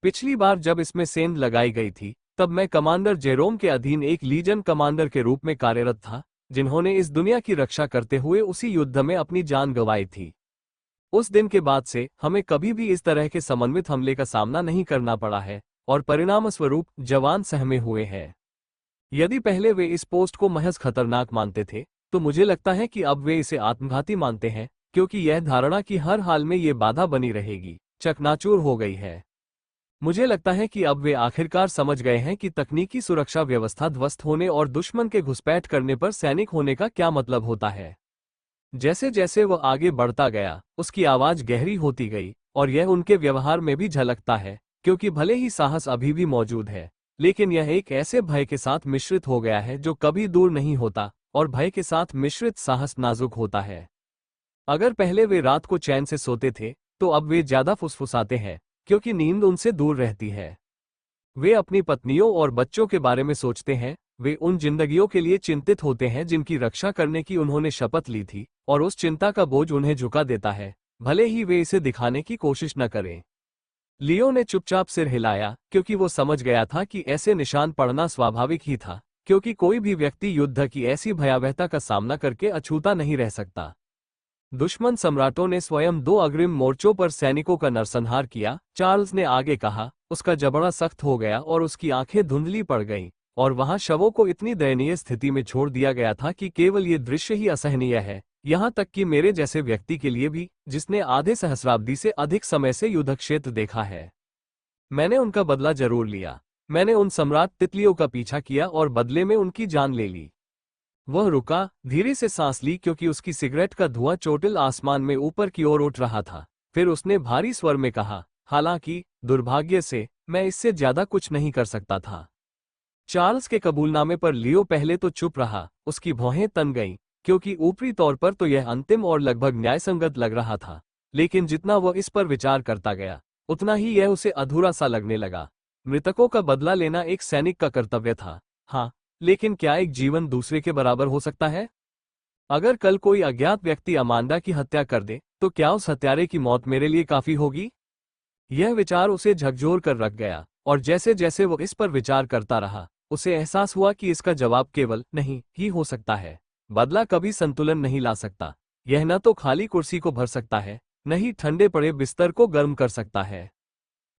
पिछली बार जब इसमें सेंध लगाई गई थी तब मैं कमांडर जेरोम के अधीन एक लीजन कमांडर के रूप में कार्यरत था, जिन्होंने इस दुनिया की रक्षा करते हुए उसी युद्ध में अपनी जान गंवाई थी। उस दिन के बाद से हमें कभी भी इस तरह के समन्वित हमले का सामना नहीं करना पड़ा है और परिणामस्वरूप जवान सहमे हुए हैं। यदि पहले वे इस पोस्ट को महज खतरनाक मानते थे तो मुझे लगता है कि अब वे इसे आत्मघाती मानते हैं, क्योंकि यह धारणा कि हर हाल में ये बाधा बनी रहेगी चकनाचूर हो गई है। मुझे लगता है कि अब वे आखिरकार समझ गए हैं कि तकनीकी सुरक्षा व्यवस्था ध्वस्त होने और दुश्मन के घुसपैठ करने पर सैनिक होने का क्या मतलब होता है। जैसे जैसे वह आगे बढ़ता गया उसकी आवाज गहरी होती गई और यह उनके व्यवहार में भी झलकता है, क्योंकि भले ही साहस अभी भी मौजूद है लेकिन यह एक ऐसे भय के साथ मिश्रित हो गया है जो कभी दूर नहीं होता, और भय के साथ मिश्रित साहस नाजुक होता है। अगर पहले वे रात को चैन से सोते थे तो अब वे ज्यादा फुसफुसाते हैं, क्योंकि नींद उनसे दूर रहती है। वे अपनी पत्नियों और बच्चों के बारे में सोचते हैं, वे उन जिंदगियों के लिए चिंतित होते हैं जिनकी रक्षा करने की उन्होंने शपथ ली थी, और उस चिंता का बोझ उन्हें झुका देता है, भले ही वे इसे दिखाने की कोशिश न करें। लियो ने चुपचाप सिर हिलाया, क्योंकि वो समझ गया था कि ऐसे निशान पड़ना स्वाभाविक ही था, क्योंकि कोई भी व्यक्ति युद्ध की ऐसी भयावहता का सामना करके अछूता नहीं रह सकता। दुश्मन सम्राटों ने स्वयं 2 अग्रिम मोर्चों पर सैनिकों का नरसंहार किया, चार्ल्स ने आगे कहा। उसका जबड़ा सख्त हो गया और उसकी आंखें धुंधली पड़ गईं, और वहां शवों को इतनी दयनीय स्थिति में छोड़ दिया गया था कि केवल ये दृश्य ही असहनीय है, यहां तक कि मेरे जैसे व्यक्ति के लिए भी, जिसने आधे सहस्राब्दी से अधिक समय से युद्ध क्षेत्र देखा है। मैंने उनका बदला जरूर लिया। मैंने उन सम्राट तितलियों का पीछा किया और बदले में उनकी जान ले ली। वह रुका, धीरे से सांस ली, क्योंकि उसकी सिगरेट का धुआं चोटिल आसमान में ऊपर की ओर उठ रहा था। फिर उसने भारी स्वर में कहा, हालांकि दुर्भाग्य से मैं इससे ज्यादा कुछ नहीं कर सकता था। चार्ल्स के कबूलनामे पर लियो पहले तो चुप रहा, उसकी भौहें तन गईं, क्योंकि ऊपरी तौर पर तो यह अंतिम और लगभग न्यायसंगत लग रहा था, लेकिन जितना वह इस पर विचार करता गया उतना ही यह उसे अधूरा सा लगने लगा। मृतकों का बदला लेना एक सैनिक का कर्तव्य था, हाँ, लेकिन क्या एक जीवन दूसरे के बराबर हो सकता है? अगर कल कोई अज्ञात व्यक्ति अमांडा की हत्या कर दे तो क्या उस हत्यारे की मौत मेरे लिए काफी होगी? यह विचार उसे झकझोर कर रख गया, और जैसे जैसे वो इस पर विचार करता रहा उसे एहसास हुआ कि इसका जवाब केवल नहीं ही हो सकता है। बदला कभी संतुलन नहीं ला सकता। यह न तो खाली कुर्सी को भर सकता है, न ही ठंडे पड़े बिस्तर को गर्म कर सकता है।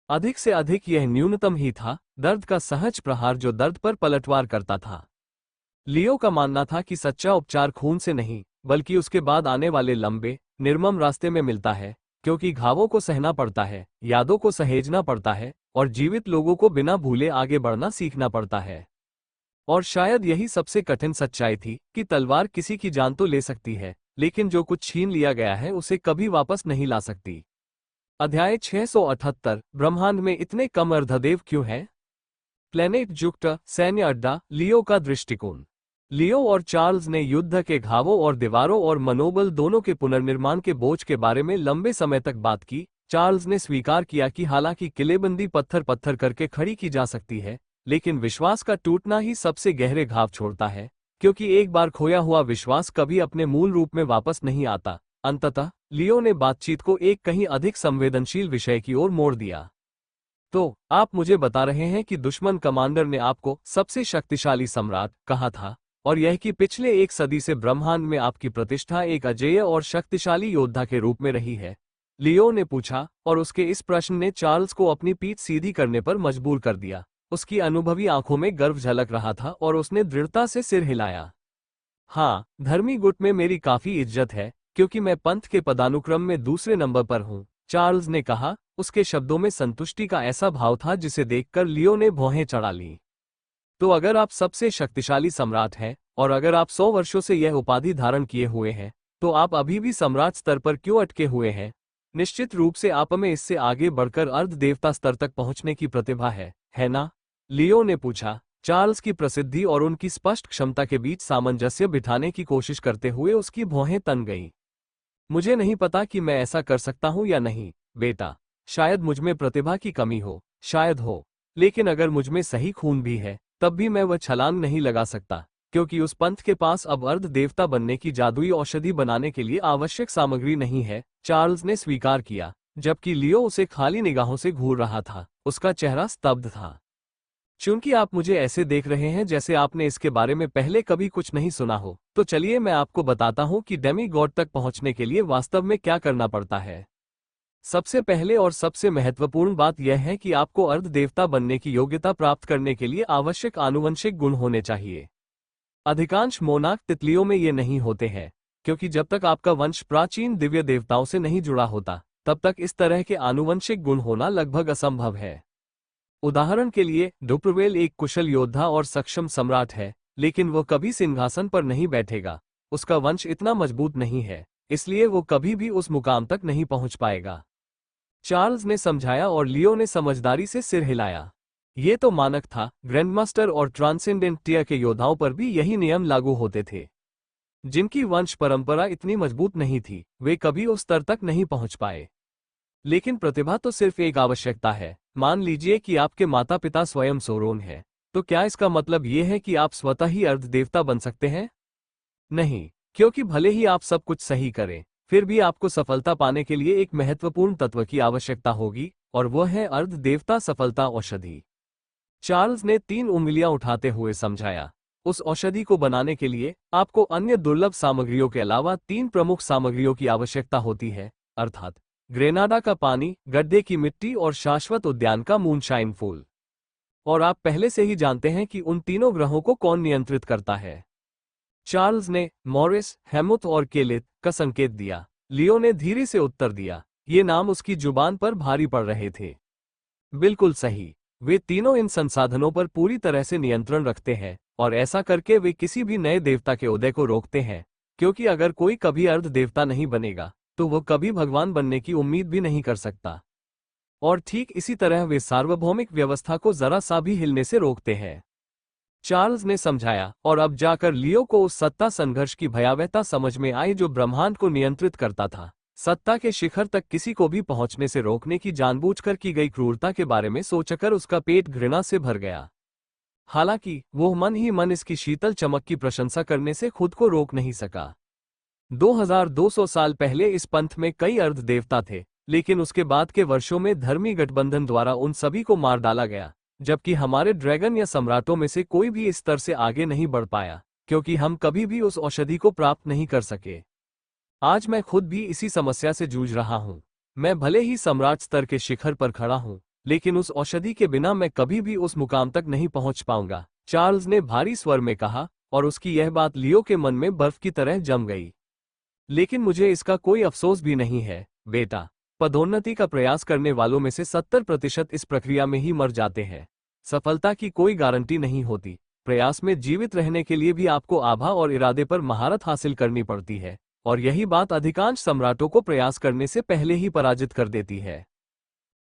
अधिक से अधिक यह न्यूनतम ही था, दर्द का सहज प्रहार जो दर्द पर पलटवार करता था। लियो का मानना था कि सच्चा उपचार खून से नहीं बल्कि उसके बाद आने वाले लंबे निर्मम रास्ते में मिलता है, क्योंकि घावों को सहना पड़ता है, यादों को सहेजना पड़ता है, और जीवित लोगों को बिना भूले आगे बढ़ना सीखना पड़ता है। और शायद यही सबसे कठिन सच्चाई थी कि तलवार किसी की जान तो ले सकती है, लेकिन जो कुछ छीन लिया गया है उसे कभी वापस नहीं ला सकती। अध्याय 678 ब्रह्मांड में इतने कम अर्धदेव क्यों हैं? प्लेनेट जुपिटर सैन्य अड्डा। लियो का दृष्टिकोण। लियो और चार्ल्स ने युद्ध के घावों और दीवारों और मनोबल दोनों के पुनर्निर्माण के बोझ के बारे में लंबे समय तक बात की। चार्ल्स ने स्वीकार किया कि हालांकि किलेबंदी पत्थर पत्थर करके खड़ी की जा सकती है, लेकिन विश्वास का टूटना ही सबसे गहरे घाव छोड़ता है, क्योंकि एक बार खोया हुआ विश्वास कभी अपने मूल रूप में वापस नहीं आता। अंततः लियो ने बातचीत को एक कहीं अधिक संवेदनशील विषय की ओर मोड़ दिया। तो आप मुझे बता रहे हैं कि दुश्मन कमांडर ने आपको सबसे शक्तिशाली सम्राट कहा था, और यह कि पिछले 1 सदी से ब्रह्मांड में आपकी प्रतिष्ठा एक अजेय और शक्तिशाली योद्धा के रूप में रही है? लियो ने पूछा, और उसके इस प्रश्न ने चार्ल्स को अपनी पीठ सीधी करने पर मजबूर कर दिया। उसकी अनुभवी आंखों में गर्व झलक रहा था और उसने दृढ़ता से सिर हिलाया। हाँ, धर्मी गुट में मेरी काफी इज्जत है, क्योंकि मैं पंथ के पदानुक्रम में दूसरे नंबर पर हूँ, चार्ल्स ने कहा। उसके शब्दों में संतुष्टि का ऐसा भाव था जिसे देखकर लियो ने भौहें चढ़ा लीं। तो अगर आप सबसे शक्तिशाली सम्राट हैं और अगर आप 100 वर्षों से यह उपाधि धारण किए हुए हैं, तो आप अभी भी सम्राट स्तर पर क्यों अटके हुए हैं? निश्चित रूप से आप में इससे आगे बढ़कर अर्ध देवता स्तर तक पहुंचने की प्रतिभा है ना? लियो ने पूछा, चार्ल्स की प्रसिद्धि और उनकी स्पष्ट क्षमता के बीच सामंजस्य बिठाने की कोशिश करते हुए उसकी भौहें तन गईं। मुझे नहीं पता कि मैं ऐसा कर सकता हूं या नहीं, बेटा। शायद मुझमें प्रतिभा की कमी हो, शायद हो, लेकिन अगर मुझमें सही खून भी है, तब भी मैं वह छलांग नहीं लगा सकता, क्योंकि उस पंथ के पास अब अर्ध देवता बनने की जादुई औषधि बनाने के लिए आवश्यक सामग्री नहीं है। चार्ल्स ने स्वीकार किया, जबकि लियो उसे खाली निगाहों से घूर रहा था। उसका चेहरा स्तब्ध था। चूंकि आप मुझे ऐसे देख रहे हैं जैसे आपने इसके बारे में पहले कभी कुछ नहीं सुना हो, तो चलिए मैं आपको बताता हूं कि डेमी गॉड तक पहुंचने के लिए वास्तव में क्या करना पड़ता है। सबसे पहले और सबसे महत्वपूर्ण बात यह है कि आपको अर्ध देवता बनने की योग्यता प्राप्त करने के लिए आवश्यक आनुवंशिक गुण होने चाहिए। अधिकांश मोनार्क तितलियों में ये नहीं होते हैं, क्योंकि जब तक आपका वंश प्राचीन दिव्य देवताओं से नहीं जुड़ा होता, तब तक इस तरह के आनुवंशिक गुण होना लगभग असंभव है। उदाहरण के लिए, डुप्रवेल एक कुशल योद्धा और सक्षम सम्राट है, लेकिन वह कभी सिंहासन पर नहीं बैठेगा। उसका वंश इतना मजबूत नहीं है, इसलिए वो कभी भी उस मुकाम तक नहीं पहुंच पाएगा। चार्ल्स ने समझाया और लियो ने समझदारी से सिर हिलाया। ये तो मानक था। ग्रैंडमास्टर और ट्रांसेंडेंट टियर के योद्धाओं पर भी यही नियम लागू होते थे। जिनकी वंश परंपरा इतनी मजबूत नहीं थी, वे कभी उस स्तर तक नहीं पहुंच पाए। लेकिन प्रतिभा तो सिर्फ एक आवश्यकता है। मान लीजिए कि आपके माता पिता स्वयं सोरोन हैं, तो क्या इसका मतलब ये है कि आप स्वतः ही अर्ध देवता बन सकते हैं? नहीं, क्योंकि भले ही आप सब कुछ सही करें, फिर भी आपको सफलता पाने के लिए एक महत्वपूर्ण तत्व की आवश्यकता होगी, और वह है अर्ध देवता सफलता औषधि। चार्ल्स ने 3 उंगलियां उठाते हुए समझाया। उस औषधि को बनाने के लिए आपको अन्य दुर्लभ सामग्रियों के अलावा 3 प्रमुख सामग्रियों की आवश्यकता होती है, अर्थात ग्रेनाडा का पानी, गड्ढे की मिट्टी और शाश्वत उद्यान का मूनशाइन फूल। और आप पहले से ही जानते हैं कि उन तीनों ग्रहों को कौन नियंत्रित करता है। चार्ल्स ने मॉरिस, हेमुथ और केलित का संकेत दिया। लियो ने धीरे से उत्तर दिया। ये नाम उसकी जुबान पर भारी पड़ रहे थे। बिल्कुल सही, वे तीनों इन संसाधनों पर पूरी तरह से नियंत्रण रखते हैं, और ऐसा करके वे किसी भी नए देवता के उदय को रोकते हैं, क्योंकि अगर कोई कभी अर्ध देवता नहीं बनेगा, तो वह कभी भगवान बनने की उम्मीद भी नहीं कर सकता। और ठीक इसी तरह वे सार्वभौमिक व्यवस्था को जरा सा भी हिलने से रोकते हैं। चार्ल्स ने समझाया, और अब जाकर लियो को उस सत्ता संघर्ष की भयावहता समझ में आई जो ब्रह्मांड को नियंत्रित करता था। सत्ता के शिखर तक किसी को भी पहुंचने से रोकने की जानबूझकर की गई क्रूरता के बारे में सोचकर उसका पेट घृणा से भर गया। हालांकि वो मन ही मन इसकी शीतल चमक की प्रशंसा करने से खुद को रोक नहीं सका। 2200 साल पहले इस पंथ में कई अर्ध देवता थे, लेकिन उसके बाद के वर्षों में धर्मी गठबंधन द्वारा उन सभी को मार डाला गया, जबकि हमारे ड्रैगन या सम्राटों में से कोई भी इस स्तर से आगे नहीं बढ़ पाया, क्योंकि हम कभी भी उस औषधि को प्राप्त नहीं कर सके। आज मैं खुद भी इसी समस्या से जूझ रहा हूं। मैं भले ही सम्राट स्तर के शिखर पर खड़ा हूं, लेकिन उस औषधि के बिना मैं कभी भी उस मुकाम तक नहीं पहुंच पाऊंगा, चार्ल्स ने भारी स्वर में कहा, और उसकी यह बात लियो के मन में बर्फ की तरह जम गई। लेकिन मुझे इसका कोई अफसोस भी नहीं है, बेटा। पदोन्नति का प्रयास करने वालों में से 70% इस प्रक्रिया में ही मर जाते हैं। सफलता की कोई गारंटी नहीं होती। प्रयास में जीवित रहने के लिए भी आपको आभा और इरादे पर महारत हासिल करनी पड़ती है, और यही बात अधिकांश सम्राटों को प्रयास करने से पहले ही पराजित कर देती है।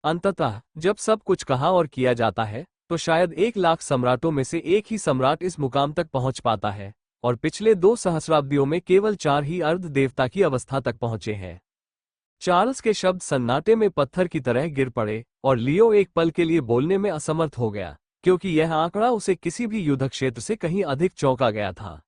अंततः जब सब कुछ कहा और किया जाता है, तो शायद 1 लाख सम्राटों में से एक ही सम्राट इस मुकाम तक पहुंच पाता है, और पिछले 2 सहस्राब्दियों में केवल 4 ही अर्ध देवता की अवस्था तक पहुंचे हैं। चार्ल्स के शब्द सन्नाटे में पत्थर की तरह गिर पड़े, और लियो एक पल के लिए बोलने में असमर्थ हो गया, क्योंकि यह आंकड़ा उसे किसी भी युद्ध क्षेत्र से कहीं अधिक चौंका गया था।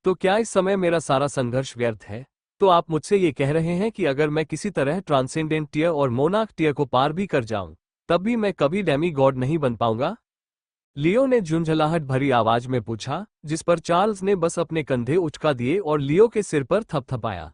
तो क्या इस समय मेरा सारा संघर्ष व्यर्थ है? तो आप मुझसे ये कह रहे हैं कि अगर मैं किसी तरह ट्रांसेंडेंट टियर और मोनार्क टियर को पार भी कर जाऊं, तब भी मैं कभी डेमी गॉड नहीं बन पाऊंगा? लियो ने झुंझलाहट भरी आवाज में पूछा, जिस पर चार्ल्स ने बस अपने कंधे उचका दिए और लियो के सिर पर थपथपाया।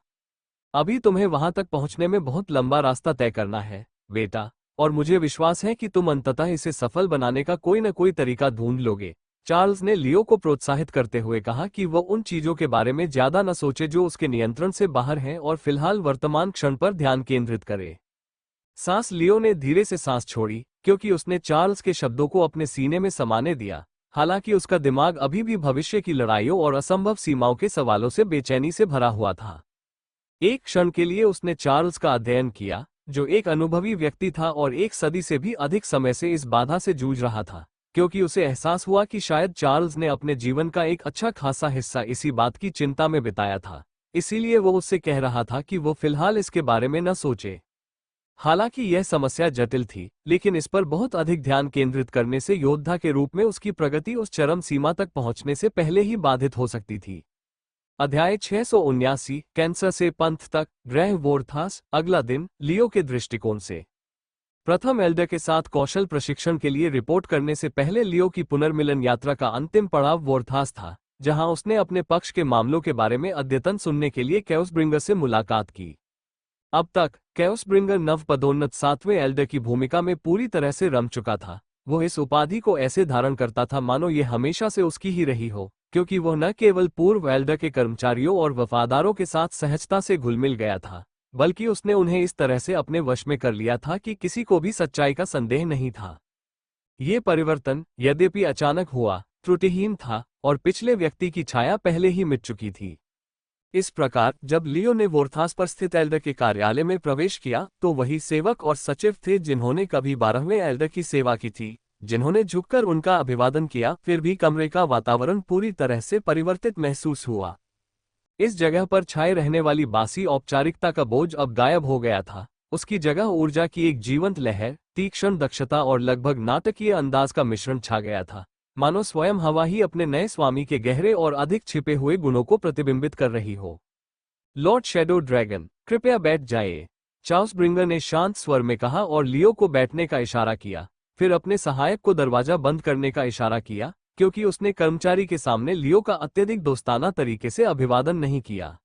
अभी तुम्हें वहां तक पहुंचने में बहुत लंबा रास्ता तय करना है, बेटा, और मुझे विश्वास है कि तुम अंततः इसे सफल बनाने का कोई न कोई तरीका ढूंढ लोगे। चार्ल्स ने लियो को प्रोत्साहित करते हुए कहा कि वह उन चीजों के बारे में ज्यादा न सोचे जो उसके नियंत्रण से बाहर हैं, और फिलहाल वर्तमान क्षण पर ध्यान केंद्रित करे। लियो ने धीरे से सांस छोड़ी, क्योंकि उसने चार्ल्स के शब्दों को अपने सीने में समाने दिया। हालांकि उसका दिमाग अभी भी भविष्य की लड़ाइयों और असंभव सीमाओं के सवालों से बेचैनी से भरा हुआ था। एक क्षण के लिए उसने चार्ल्स का अध्ययन किया, जो एक अनुभवी व्यक्ति था और एक सदी से भी अधिक समय से इस बाधा से जूझ रहा था, क्योंकि उसे एहसास हुआ कि शायद चार्ल्स ने अपने जीवन का एक अच्छा खासा हिस्सा इसी बात की चिंता में बिताया था। इसीलिए वो उससे कह रहा था कि वो फिलहाल इसके बारे में न सोचे। हालांकि यह समस्या जटिल थी, लेकिन इस पर बहुत अधिक ध्यान केंद्रित करने से योद्धा के रूप में उसकी प्रगति उस चरम सीमा तक पहुंचने से पहले ही बाधित हो सकती थी। अध्याय 679, कैंसर से पंथ तक, ग्रह वोर्थास, अगला दिन, लियो के दृष्टिकोण से। प्रथम एल्डर के साथ कौशल प्रशिक्षण के लिए रिपोर्ट करने से पहले लियो की पुनर्मिलन यात्रा का अंतिम पड़ाव वोर्थास था, जहां उसने अपने पक्ष के मामलों के बारे में अद्यतन सुनने के लिए कैओसब्रिंगर से मुलाकात की। अब तक कैओसब्रिंगर नवपदोन्नत 7वें एल्डर की भूमिका में पूरी तरह से रम चुका था। वो इस उपाधि को ऐसे धारण करता था मानो ये हमेशा से उसकी ही रही हो, क्योंकि वह न केवल पूर्व एल्डर के कर्मचारियों और वफादारों के साथ सहजता से घुल-मिल गया था, बल्कि उसने उन्हें इस तरह से अपने वश में कर लिया था कि किसी को भी सच्चाई का संदेह नहीं था। ये परिवर्तन, यद्यपि अचानक हुआ, त्रुटिहीन था और पिछले व्यक्ति की छाया पहले ही मिट चुकी थी। इस प्रकार जब लियो ने वोर्थास पर स्थित एल्डर के कार्यालय में प्रवेश किया, तो वही सेवक और सचिव थे जिन्होंने कभी 12वें एल्डर की सेवा की थी, जिन्होंने झुककर उनका अभिवादन किया। फिर भी कमरे का वातावरण पूरी तरह से परिवर्तित महसूस हुआ। इस जगह पर छाए रहने वाली बासी औपचारिकता का बोझ अब गायब हो गया था। उसकी जगह ऊर्जा की एक जीवंत लहर, तीक्ष्ण दक्षता और लगभग नाटकीय अंदाज का मिश्रण छा गया था, मानो स्वयं हवा ही अपने नए स्वामी के गहरे और अधिक छिपे हुए गुणों को प्रतिबिंबित कर रही हो। लॉर्ड शैडो ड्रैगन, कृपया बैठ जाइए, चार्ल्सब्रिंगर ने शांत स्वर में कहा और लियो को बैठने का इशारा किया। फिर अपने सहायक को दरवाजा बंद करने का इशारा किया, क्योंकि उसने कर्मचारी के सामने लियो का अत्यधिक दोस्ताना तरीके से अभिवादन नहीं किया।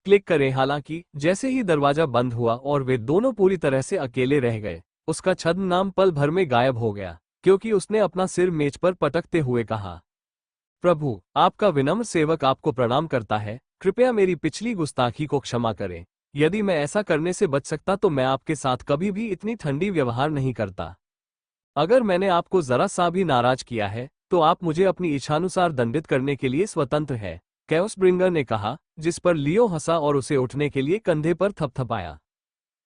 क्लिक करें। हालांकि जैसे ही दरवाजा बंद हुआ और वे दोनों पूरी तरह से अकेले रह गए, उसका छद्म नाम पल भर में गायब हो गया, क्योंकि उसने अपना सिर मेज पर पटकते हुए कहा, प्रभु, आपका विनम्र सेवक आपको प्रणाम करता है। कृपया मेरी पिछली गुस्ताखी को क्षमा करें। यदि मैं ऐसा करने से बच सकता तो मैं आपके साथ कभी भी इतनी ठंडी व्यवहार नहीं करता। अगर मैंने आपको जरा सा भी नाराज किया है, तो आप मुझे अपनी इच्छानुसार दंडित करने के लिए स्वतंत्र है, कैओसब्रिंगर ने कहा, जिस पर लियो हंसा और उसे उठने के लिए कंधे पर थपथपाया।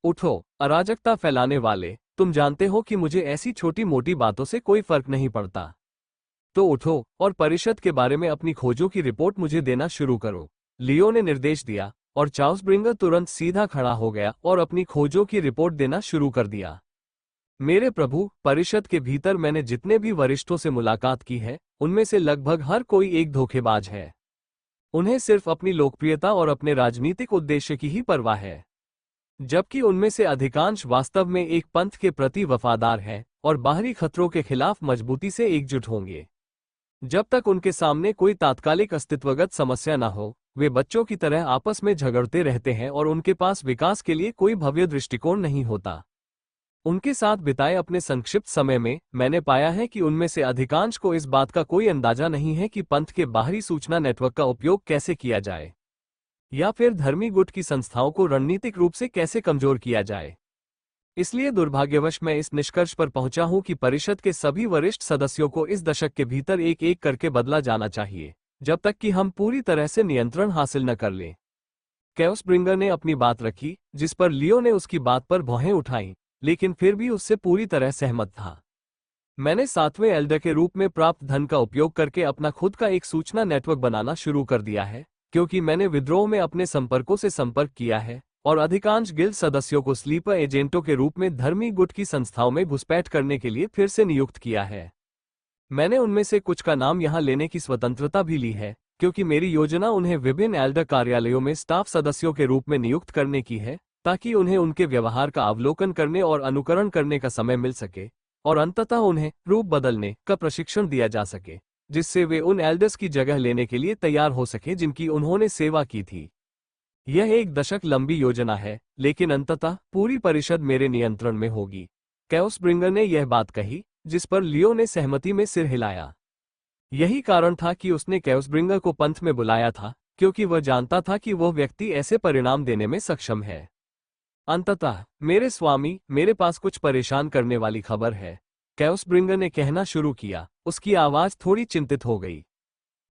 उठो, अराजकता फैलाने वाले, तुम जानते हो कि मुझे ऐसी छोटी मोटी बातों से कोई फर्क नहीं पड़ता। तो उठो और परिषद के बारे में अपनी खोजों की रिपोर्ट मुझे देना शुरू करो। लियो ने निर्देश दिया और चार्ल्सब्रिंगर तुरंत सीधा खड़ा हो गया और अपनी खोजों की रिपोर्ट देना शुरू कर दिया। मेरे प्रभु, परिषद के भीतर मैंने जितने भी वरिष्ठों से मुलाकात की है, उनमें से लगभग हर कोई एक धोखेबाज है। उन्हें सिर्फ अपनी लोकप्रियता और अपने राजनीतिक उद्देश्य की ही परवाह है, जबकि उनमें से अधिकांश वास्तव में एक पंथ के प्रति वफादार हैं और बाहरी खतरों के खिलाफ मजबूती से एकजुट होंगे। जब तक उनके सामने कोई तात्कालिक अस्तित्वगत समस्या न हो, वे बच्चों की तरह आपस में झगड़ते रहते हैं और उनके पास विकास के लिए कोई भव्य दृष्टिकोण नहीं होता। उनके साथ बिताए अपने संक्षिप्त समय में मैंने पाया है कि उनमें से अधिकांश को इस बात का कोई अंदाजा नहीं है कि पंथ के बाहरी सूचना नेटवर्क का उपयोग कैसे किया जाए, या फिर धर्मी गुट की संस्थाओं को रणनीतिक रूप से कैसे कमजोर किया जाए। इसलिए दुर्भाग्यवश मैं इस निष्कर्ष पर पहुंचा हूं कि परिषद के सभी वरिष्ठ सदस्यों को इस दशक के भीतर एक एक करके बदला जाना चाहिए, जब तक कि हम पूरी तरह से नियंत्रण हासिल न कर लें। कैओसब्रिंगर ने अपनी बात रखी, जिस पर लियो ने उसकी बात पर भौहें उठाईं, लेकिन फिर भी उससे पूरी तरह सहमत था। मैंने 7वें एल्डर के रूप में प्राप्त धन का उपयोग करके अपना खुद का एक सूचना नेटवर्क बनाना शुरू कर दिया है, क्योंकि मैंने विद्रोह में अपने संपर्कों से संपर्क किया है और अधिकांश गिल्ड सदस्यों को स्लीपर एजेंटों के रूप में धर्मी गुट की संस्थाओं में घुसपैठ करने के लिए फिर से नियुक्त किया है। मैंने उनमें से कुछ का नाम यहां लेने की स्वतंत्रता भी ली है, क्योंकि मेरी योजना उन्हें विभिन्न एल्डर कार्यालयों में स्टाफ सदस्यों के रूप में नियुक्त करने की है, ताकि उन्हें उनके व्यवहार का अवलोकन करने और अनुकरण करने का समय मिल सके और अंततः उन्हें रूप बदलने का प्रशिक्षण दिया जा सके, जिससे वे उन एल्डर्स की जगह लेने के लिए तैयार हो सके जिनकी उन्होंने सेवा की थी। यह एक दशक लंबी योजना है, लेकिन अंततः पूरी परिषद मेरे नियंत्रण में होगी। कैओसब्रिंगर ने यह बात कही, जिस पर लियो ने सहमति में सिर हिलाया। यही कारण था कि उसने कैओसब्रिंगर को पंथ में बुलाया था, क्योंकि वह जानता था कि वह व्यक्ति ऐसे परिणाम देने में सक्षम है। अंततः, मेरे स्वामी, मेरे पास कुछ परेशान करने वाली खबर है। कैओसब्रिंगर ने कहना शुरू किया। उसकी आवाज थोड़ी चिंतित हो गई।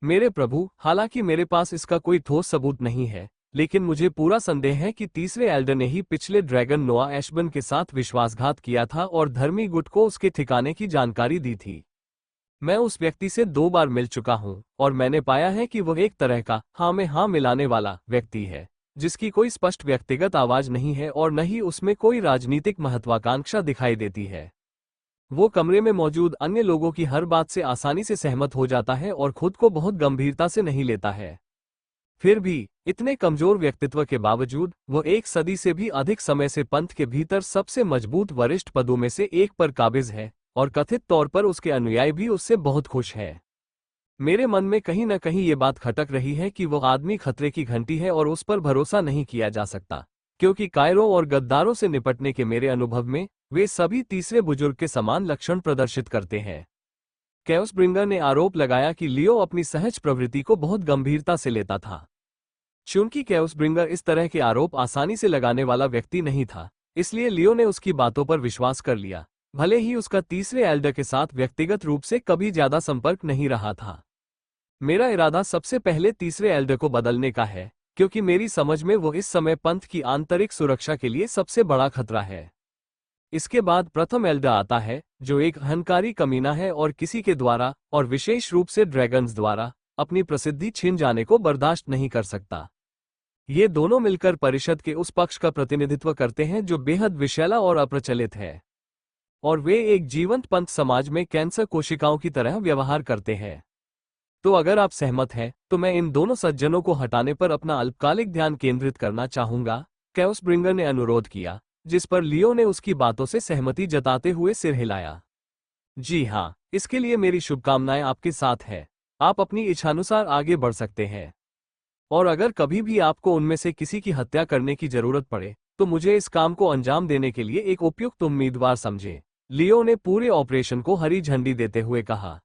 मेरे प्रभु, हालांकि मेरे पास इसका कोई ठोस सबूत नहीं है, लेकिन मुझे पूरा संदेह है कि तीसरे एल्डर ने ही पिछले ड्रैगन नोआ एशबर्न के साथ विश्वासघात किया था और धर्मी गुट को उसके ठिकाने की जानकारी दी थी। मैं उस व्यक्ति से 2 बार मिल चुका हूं और मैंने पाया है कि वह एक तरह का हाँ में हाँ मिलाने वाला व्यक्ति है, जिसकी कोई स्पष्ट व्यक्तिगत आवाज नहीं है और न ही उसमें कोई राजनीतिक महत्वाकांक्षा दिखाई देती है। वो कमरे में मौजूद अन्य लोगों की हर बात से आसानी से सहमत हो जाता है और खुद को बहुत गंभीरता से नहीं लेता है। फिर भी इतने कमजोर व्यक्तित्व के बावजूद वो 1 सदी से भी अधिक समय से पंथ के भीतर सबसे मजबूत वरिष्ठ पदों में से एक पर काबिज है और कथित तौर पर उसके अनुयायी भी उससे बहुत खुश हैं। मेरे मन में कहीं न कहीं ये बात खटक रही है कि वो आदमी खतरे की घंटी है और उस पर भरोसा नहीं किया जा सकता, क्योंकि कायरों और गद्दारों से निपटने के मेरे अनुभव में वे सभी तीसरे बुजुर्ग के समान लक्षण प्रदर्शित करते हैं। कैओसब्रिंगर ने आरोप लगाया कि लियो अपनी सहज प्रवृत्ति को बहुत गंभीरता से लेता था। चूंकि कैओसब्रिंगर इस तरह के आरोप आसानी से लगाने वाला व्यक्ति नहीं था, इसलिए लियो ने उसकी बातों पर विश्वास कर लिया, भले ही उसका तीसरे एल्डर के साथ व्यक्तिगत रूप से कभी ज्यादा संपर्क नहीं रहा था। मेरा इरादा सबसे पहले तीसरे एल्डर को बदलने का है, क्योंकि मेरी समझ में वो इस समय पंथ की आंतरिक सुरक्षा के लिए सबसे बड़ा खतरा है। इसके बाद प्रथम एल्डर आता है, जो एक अहंकारी कमीना है और किसी के द्वारा, और विशेष रूप से ड्रैगन्स द्वारा, अपनी प्रसिद्धि छिन जाने को बर्दाश्त नहीं कर सकता। ये दोनों मिलकर परिषद के उस पक्ष का प्रतिनिधित्व करते हैं जो बेहद विषैला और अप्रचलित है, और वे एक जीवंत पंथ समाज में कैंसर कोशिकाओं की तरह व्यवहार करते हैं। तो अगर आप सहमत हैं, तो मैं इन दोनों सज्जनों को हटाने पर अपना अल्पकालिक ध्यान केंद्रित करना चाहूंगा, कैओसब्रिंगर ने अनुरोध किया, जिस पर लियो ने उसकी बातों से सहमति जताते हुए सिर हिलाया। जी हाँ, इसके लिए मेरी शुभकामनाएं आपके साथ है। आप अपनी इच्छानुसार आगे बढ़ सकते हैं, और अगर कभी भी आपको उनमें से किसी की हत्या करने की जरूरत पड़े, तो मुझे इस काम को अंजाम देने के लिए एक उपयुक्त उम्मीदवार समझें। लियो ने पूरे ऑपरेशन को हरी झंडी देते हुए कहा।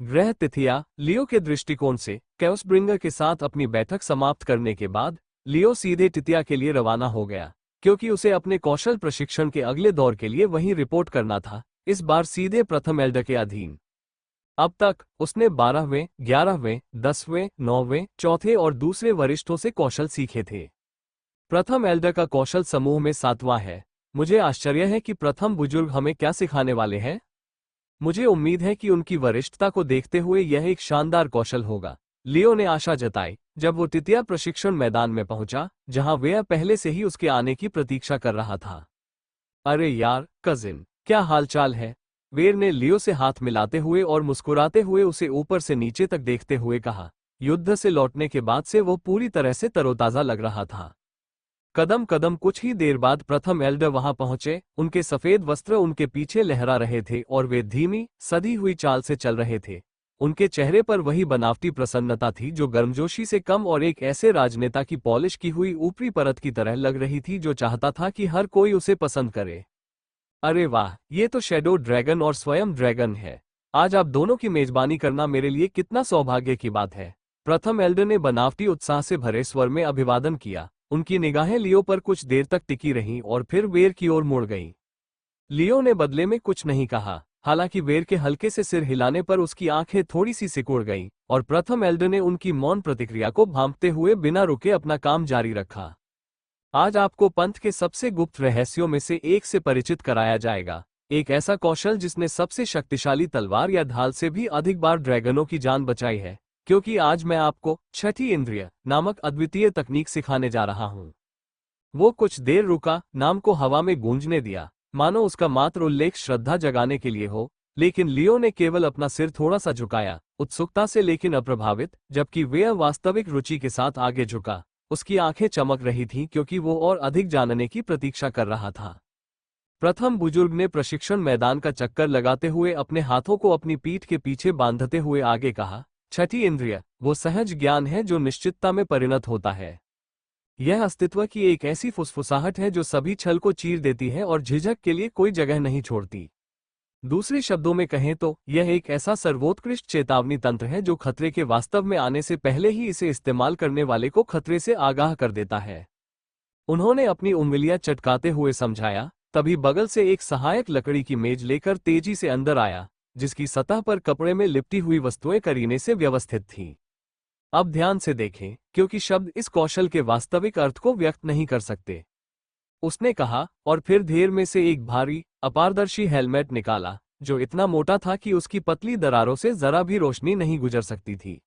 ग्रह तिथियां। लियो के दृष्टिकोण से कैओसब्रिंगर के साथ अपनी बैठक समाप्त करने के बाद लियो सीधे तिथिया के लिए रवाना हो गया, क्योंकि उसे अपने कौशल प्रशिक्षण के अगले दौर के लिए वहीं रिपोर्ट करना था, इस बार सीधे प्रथम एल्डर के अधीन। अब तक उसने 12वें, 11वें, 10वें, 9वें, चौथे और दूसरे वरिष्ठों से कौशल सीखे थे। प्रथम एल्डर का कौशल समूह में 7वां है। मुझे आश्चर्य है कि प्रथम बुजुर्ग हमें क्या सिखाने वाले हैं। मुझे उम्मीद है कि उनकी वरिष्ठता को देखते हुए यह एक शानदार कौशल होगा, लियो ने आशा जताई, जब वो तृतीय प्रशिक्षण मैदान में पहुंचा, जहां वे पहले से ही उसके आने की प्रतीक्षा कर रहा था। अरे यार, कजिन, क्या हालचाल है? वेर ने लियो से हाथ मिलाते हुए और मुस्कुराते हुए उसे ऊपर से नीचे तक देखते हुए कहा। युद्ध से लौटने के बाद से वो पूरी तरह से तरोताजा लग रहा था। कदम कदम कुछ ही देर बाद प्रथम एल्डर वहां पहुंचे। उनके सफेद वस्त्र उनके पीछे लहरा रहे थे और वे धीमी, सधी हुई चाल से चल रहे थे। उनके चेहरे पर वही बनावटी प्रसन्नता थी जो गर्मजोशी से कम और एक ऐसे राजनेता की पॉलिश की हुई ऊपरी परत की तरह लग रही थी जो चाहता था कि हर कोई उसे पसंद करे। अरे वाह, ये तो शैडो ड्रैगन और स्वयं ड्रैगन है। आज आप दोनों की मेजबानी करना मेरे लिए कितना सौभाग्य की बात है। प्रथम एल्डर ने बनावटी उत्साह से भरे स्वर में अभिवादन किया। उनकी निगाहें लियो पर कुछ देर तक टिकी रहीं और फिर वेर की ओर मुड़ गईं। लियो ने बदले में कुछ नहीं कहा, हालांकि वेर के हल्के से सिर हिलाने पर उसकी आंखें थोड़ी सी सिकुड़ गईं, और प्रथम एल्डर ने उनकी मौन प्रतिक्रिया को भांपते हुए बिना रुके अपना काम जारी रखा। आज आपको पंथ के सबसे गुप्त रहस्यों में से एक से परिचित कराया जाएगा, एक ऐसा कौशल जिसने सबसे शक्तिशाली तलवार या ढाल से भी अधिक बार ड्रैगनों की जान बचाई है, क्योंकि आज मैं आपको छठी इंद्रिय नामक अद्वितीय तकनीक सिखाने जा रहा हूं। वो कुछ देर रुका, नाम को हवा में गूंजने दिया, मानो उसका मात्र उल्लेख श्रद्धा जगाने के लिए हो, लेकिन लियो ने केवल अपना सिर थोड़ा सा झुकाया, उत्सुकता से लेकिन अप्रभावित। जबकि वह वास्तविक रुचि के साथ आगे झुका, उसकी आंखें चमक रही थीं क्योंकि वो और अधिक जानने की प्रतीक्षा कर रहा था। प्रथम बुजुर्ग ने प्रशिक्षण मैदान का चक्कर लगाते हुए अपने हाथों को अपनी पीठ के पीछे बांधते हुए आगे कहा, छठी इंद्रिय वो सहज ज्ञान है जो निश्चितता में परिणत होता है। यह अस्तित्व की एक ऐसी फुसफुसाहट है जो सभी छल को चीर देती है और झिझक के लिए कोई जगह नहीं छोड़ती। दूसरे शब्दों में कहें तो यह एक ऐसा सर्वोत्कृष्ट चेतावनी तंत्र है जो खतरे के वास्तव में आने से पहले ही इसे इस्तेमाल करने वाले को खतरे से आगाह कर देता है। उन्होंने अपनी उंगलियां चटकाते हुए समझाया, तभी बगल से एक सहायक लकड़ी की मेज लेकर तेजी से अंदर आया, जिसकी सतह पर कपड़े में लिपटी हुई वस्तुएं करीने से व्यवस्थित थीं। अब ध्यान से देखें, क्योंकि शब्द इस कौशल के वास्तविक अर्थ को व्यक्त नहीं कर सकते। उसने कहा, और फिर ढेर में से एक भारी, अपारदर्शी हेलमेट निकाला, जो इतना मोटा था कि उसकी पतली दरारों से जरा भी रोशनी नहीं गुजर सकती थी।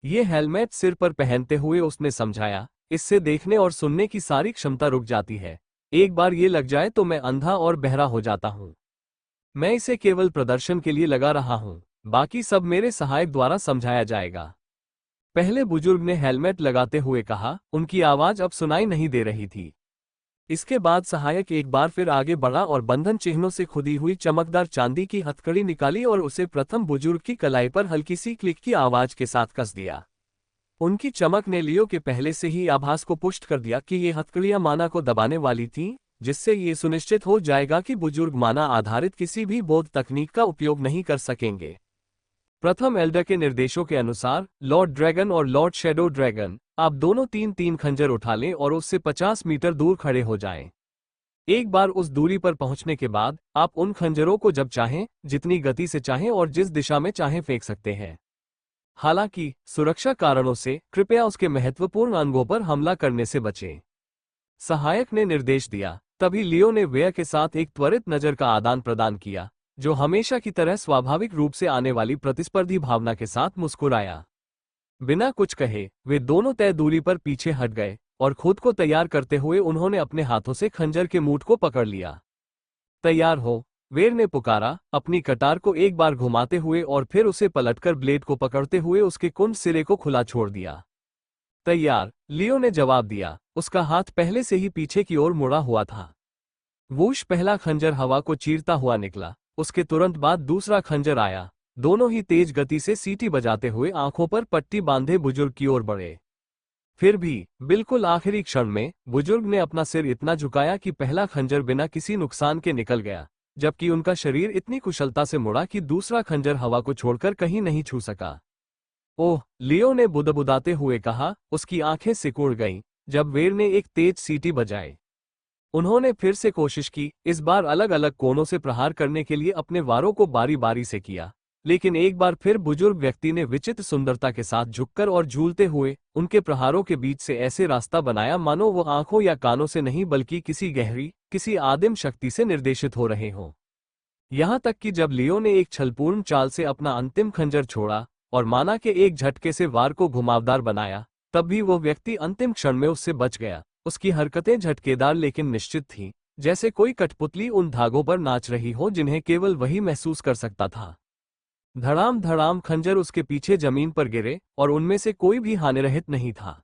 ये हेलमेट सिर पर पहनते हुए उसने समझाया, इससे देखने और सुनने की सारी क्षमता रुक जाती है। एक बार ये लग जाए तो मैं अंधा और बहरा हो जाता हूँ। मैं इसे केवल प्रदर्शन के लिए लगा रहा हूँ, बाकी सब मेरे सहायक द्वारा समझाया जाएगा। पहले बुजुर्ग ने हेलमेट लगाते हुए कहा, उनकी आवाज अब सुनाई नहीं दे रही थी। इसके बाद सहायक एक बार फिर आगे बढ़ा और बंधन चिन्हों से खुदी हुई चमकदार चांदी की हथकड़ी निकाली और उसे प्रथम बुजुर्ग की कलाई पर हल्की सी क्लिक की आवाज के साथ कस दिया। उनकी चमक ने लियो के पहले से ही आभास को पुष्ट कर दिया कि ये हथकड़ियां माना को दबाने वाली थीं, जिससे ये सुनिश्चित हो जाएगा कि बुजुर्ग माना आधारित किसी भी बोध तकनीक का उपयोग नहीं कर सकेंगे। प्रथम एल्डर के निर्देशों के अनुसार लॉर्ड ड्रैगन और लॉर्ड शैडो ड्रैगन, आप दोनों 3-3 खंजर उठा लें और उससे 50 मीटर दूर खड़े हो जाएं। एक बार उस दूरी पर पहुंचने के बाद आप उन खंजरों को जब चाहें, जितनी गति से चाहें और जिस दिशा में चाहें फेंक सकते हैं। हालांकि सुरक्षा कारणों से कृपया उसके महत्वपूर्ण अंगों पर हमला करने से बचें। सहायक ने निर्देश दिया। तभी लियो ने वेयर के साथ एक त्वरित नजर का आदान प्रदान किया, जो हमेशा की तरह स्वाभाविक रूप से आने वाली प्रतिस्पर्धी भावना के साथ मुस्कुराया। बिना कुछ कहे वे दोनों तय दूरी पर पीछे हट गए और खुद को तैयार करते हुए उन्होंने अपने हाथों से खंजर के मूठ को पकड़ लिया। तैयार हो, वेर ने पुकारा, अपनी कटार को एक बार घुमाते हुए और फिर उसे पलटकर ब्लेड को पकड़ते हुए उसके कुंड सिरे को खुला छोड़ दिया। तैयार, लियो ने जवाब दिया। उसका हाथ पहले से ही पीछे की ओर मुड़ा हुआ था। वूश, पहला खंजर हवा को चीरता हुआ निकला। उसके तुरंत बाद दूसरा खंजर आया। दोनों ही तेज गति से सीटी बजाते हुए आंखों पर पट्टी बांधे बुजुर्ग की ओर बढ़े। फिर भी बिल्कुल आखिरी क्षण में बुजुर्ग ने अपना सिर इतना झुकाया कि पहला खंजर बिना किसी नुकसान के निकल गया, जबकि उनका शरीर इतनी कुशलता से मुड़ा कि दूसरा खंजर हवा को छोड़कर कहीं नहीं छू सका। ओह, लियो ने बुदबुदाते हुए कहा। उसकी आंखें सिकुड़ गईं जब वेर ने एक तेज सीटी बजाई। उन्होंने फिर से कोशिश की, इस बार अलग अलग कोनों से प्रहार करने के लिए अपने वारों को बारी बारी से किया, लेकिन एक बार फिर बुजुर्ग व्यक्ति ने विचित्र सुंदरता के साथ झुककर और झूलते हुए उनके प्रहारों के बीच से ऐसे रास्ता बनाया मानो वो आंखों या कानों से नहीं बल्कि किसी गहरी, किसी आदिम शक्ति से निर्देशित हो रहे हों। यहां तक कि जब लियो ने एक छलपूर्ण चाल से अपना अंतिम खंजर छोड़ा और माना के एक झटके से वार को घुमावदार बनाया, तब भी वो व्यक्ति अंतिम क्षण में उससे बच गया। उसकी हरकतें झटकेदार लेकिन निश्चित थीं, जैसे कोई कठपुतली उन धागों पर नाच रही हो जिन्हें केवल वही महसूस कर सकता था। धड़ाम धड़ाम खंजर उसके पीछे जमीन पर गिरे और उनमें से कोई भी हानिरहित नहीं था।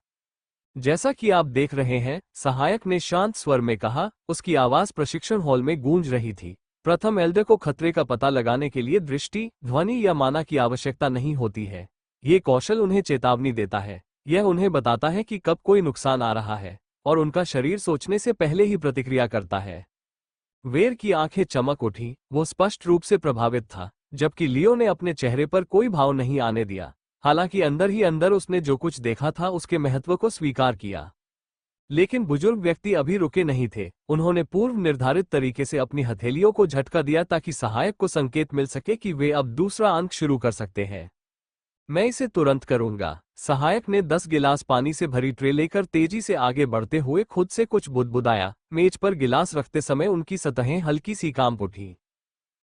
जैसा कि आप देख रहे हैं, सहायक ने शांत स्वर में कहा। उसकी आवाज प्रशिक्षण हॉल में गूंज रही थी। प्रथम एल्डर को खतरे का पता लगाने के लिए दृष्टि, ध्वनि या माना की आवश्यकता नहीं होती है। ये कौशल उन्हें चेतावनी देता है। यह उन्हें बताता है कि कब कोई नुकसान आ रहा है और उनका शरीर सोचने से पहले ही प्रतिक्रिया करता है। वेर की आंखें चमक उठी। वो स्पष्ट रूप से प्रभावित था, जबकि लियो ने अपने चेहरे पर कोई भाव नहीं आने दिया। हालांकि अंदर ही अंदर उसने जो कुछ देखा था उसके महत्व को स्वीकार किया। लेकिन बुजुर्ग व्यक्ति अभी रुके नहीं थे। उन्होंने पूर्व निर्धारित तरीके से अपनी हथेलियों को झटका दिया ताकि सहायक को संकेत मिल सके कि वे अब दूसरा अंक शुरू कर सकते हैं। मैं इसे तुरंत करूंगा। सहायक ने 10 गिलास पानी से भरी ट्रे लेकर तेजी से आगे बढ़ते हुए खुद से कुछ बुदबुदाया। मेज पर गिलास रखते समय उनकी सतहें हल्की सी कांप उठी।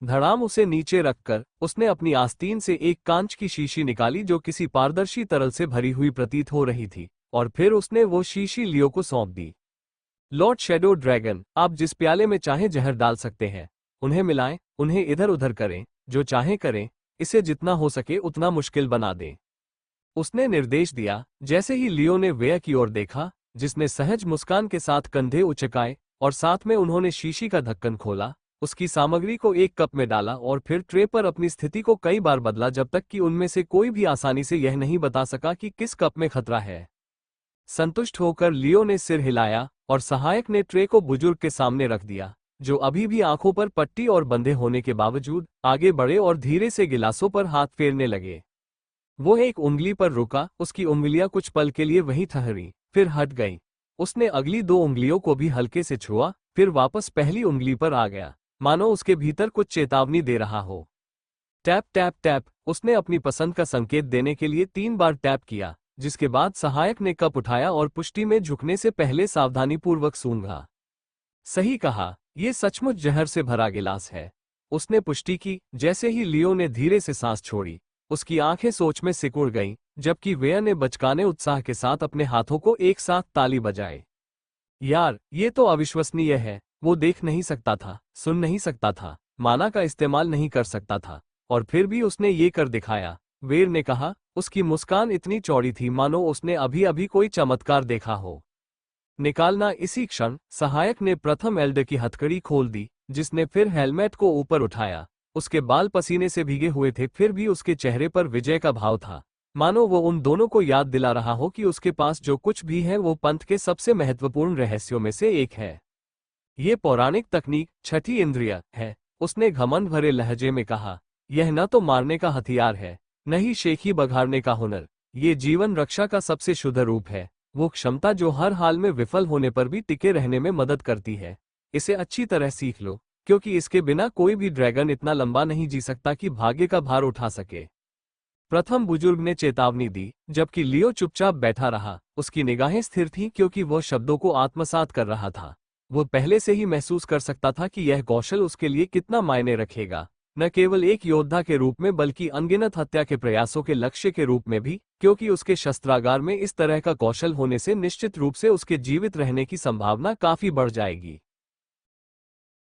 धड़ाम उसे नीचे रखकर उसने अपनी आस्तीन से एक कांच की शीशी निकाली जो किसी पारदर्शी तरल से भरी हुई प्रतीत हो रही थी, और फिर उसने वो शीशी लियो को सौंप दी। लॉर्ड शैडो ड्रैगन, आप जिस प्याले में चाहे जहर डाल सकते हैं। उन्हें मिलाएं, उन्हें इधर उधर करें, जो चाहे करें, इसे जितना हो सके उतना मुश्किल बना दें। उसने निर्देश दिया। जैसे ही लियो ने वेयर की ओर देखा, जिसने सहज मुस्कान के साथ कंधे उचकाए और साथ में उन्होंने शीशी का ढक्कन खोला, उसकी सामग्री को एक कप में डाला और फिर ट्रे पर अपनी स्थिति को कई बार बदला जब तक कि उनमें से कोई भी आसानी से यह नहीं बता सका कि किस कप में खतरा है। संतुष्ट होकर लियो ने सिर हिलाया और सहायक ने ट्रे को बुजुर्ग के सामने रख दिया, जो अभी भी आंखों पर पट्टी और बंधे होने के बावजूद आगे बढ़े और धीरे से गिलासों पर हाथ फेरने लगे। वो एक उंगली पर रुका। उसकी उंगलियां कुछ पल के लिए वहीं ठहरी, फिर हट गईं। उसने अगली 2 उंगलियों को भी हल्के से छुआ, फिर वापस पहली उंगली पर आ गया, मानो उसके भीतर कुछ चेतावनी दे रहा हो। टैप टैप टैप, उसने अपनी पसंद का संकेत देने के लिए 3 बार टैप किया, जिसके बाद सहायक ने कप उठाया और पुष्टि में झुकने से पहले सावधानीपूर्वक सूंघा। सही कहा, यह सचमुच जहर से भरा गिलास है, उसने पुष्टि की। जैसे ही लियो ने धीरे से सांस छोड़ी, उसकी आंखें सोच में सिकुड़ गईं, जबकि वेया ने बचकाने उत्साह के साथ अपने हाथों को एक साथ ताली बजाए। यार, ये तो अविश्वसनीय है। वो देख नहीं सकता था, सुन नहीं सकता था, माना का इस्तेमाल नहीं कर सकता था, और फिर भी उसने ये कर दिखाया, वेर ने कहा। उसकी मुस्कान इतनी चौड़ी थी मानो उसने अभी अभी कोई चमत्कार देखा हो। निकालना। इसी क्षण सहायक ने प्रथम एल्डे की हथकड़ी खोल दी, जिसने फिर हेलमेट को ऊपर उठाया। उसके बाल पसीने से भीगे हुए थे, फिर भी उसके चेहरे पर विजय का भाव था, मानो वो उन दोनों को याद दिला रहा हो कि उसके पास जो कुछ भी है वो पंथ के सबसे महत्वपूर्ण रहस्यों में से एक है। ये पौराणिक तकनीक छठी इंद्रिय है, उसने घमंड भरे लहजे में कहा। यह न तो मारने का हथियार है, न ही शेखी बघाड़ने का हुनर, ये जीवन रक्षा का सबसे शुद्ध रूप है, वो क्षमता जो हर हाल में विफल होने पर भी टिके रहने में मदद करती है। इसे अच्छी तरह सीख लो, क्योंकि इसके बिना कोई भी ड्रैगन इतना लंबा नहीं जी सकता कि भाग्य का भार उठा सके। प्रथम बुजुर्ग ने चेतावनी दी, जबकि लियो चुपचाप बैठा रहा। उसकी निगाहें स्थिर थीं क्योंकि वह शब्दों को आत्मसात कर रहा था। वो पहले से ही महसूस कर सकता था कि यह कौशल उसके लिए कितना मायने रखेगा, न केवल एक योद्धा के रूप में बल्कि अनगिनत हत्या के प्रयासों के लक्ष्य के रूप में भी, क्योंकि उसके शस्त्रागार में इस तरह का कौशल होने से निश्चित रूप से उसके जीवित रहने की संभावना काफी बढ़ जाएगी।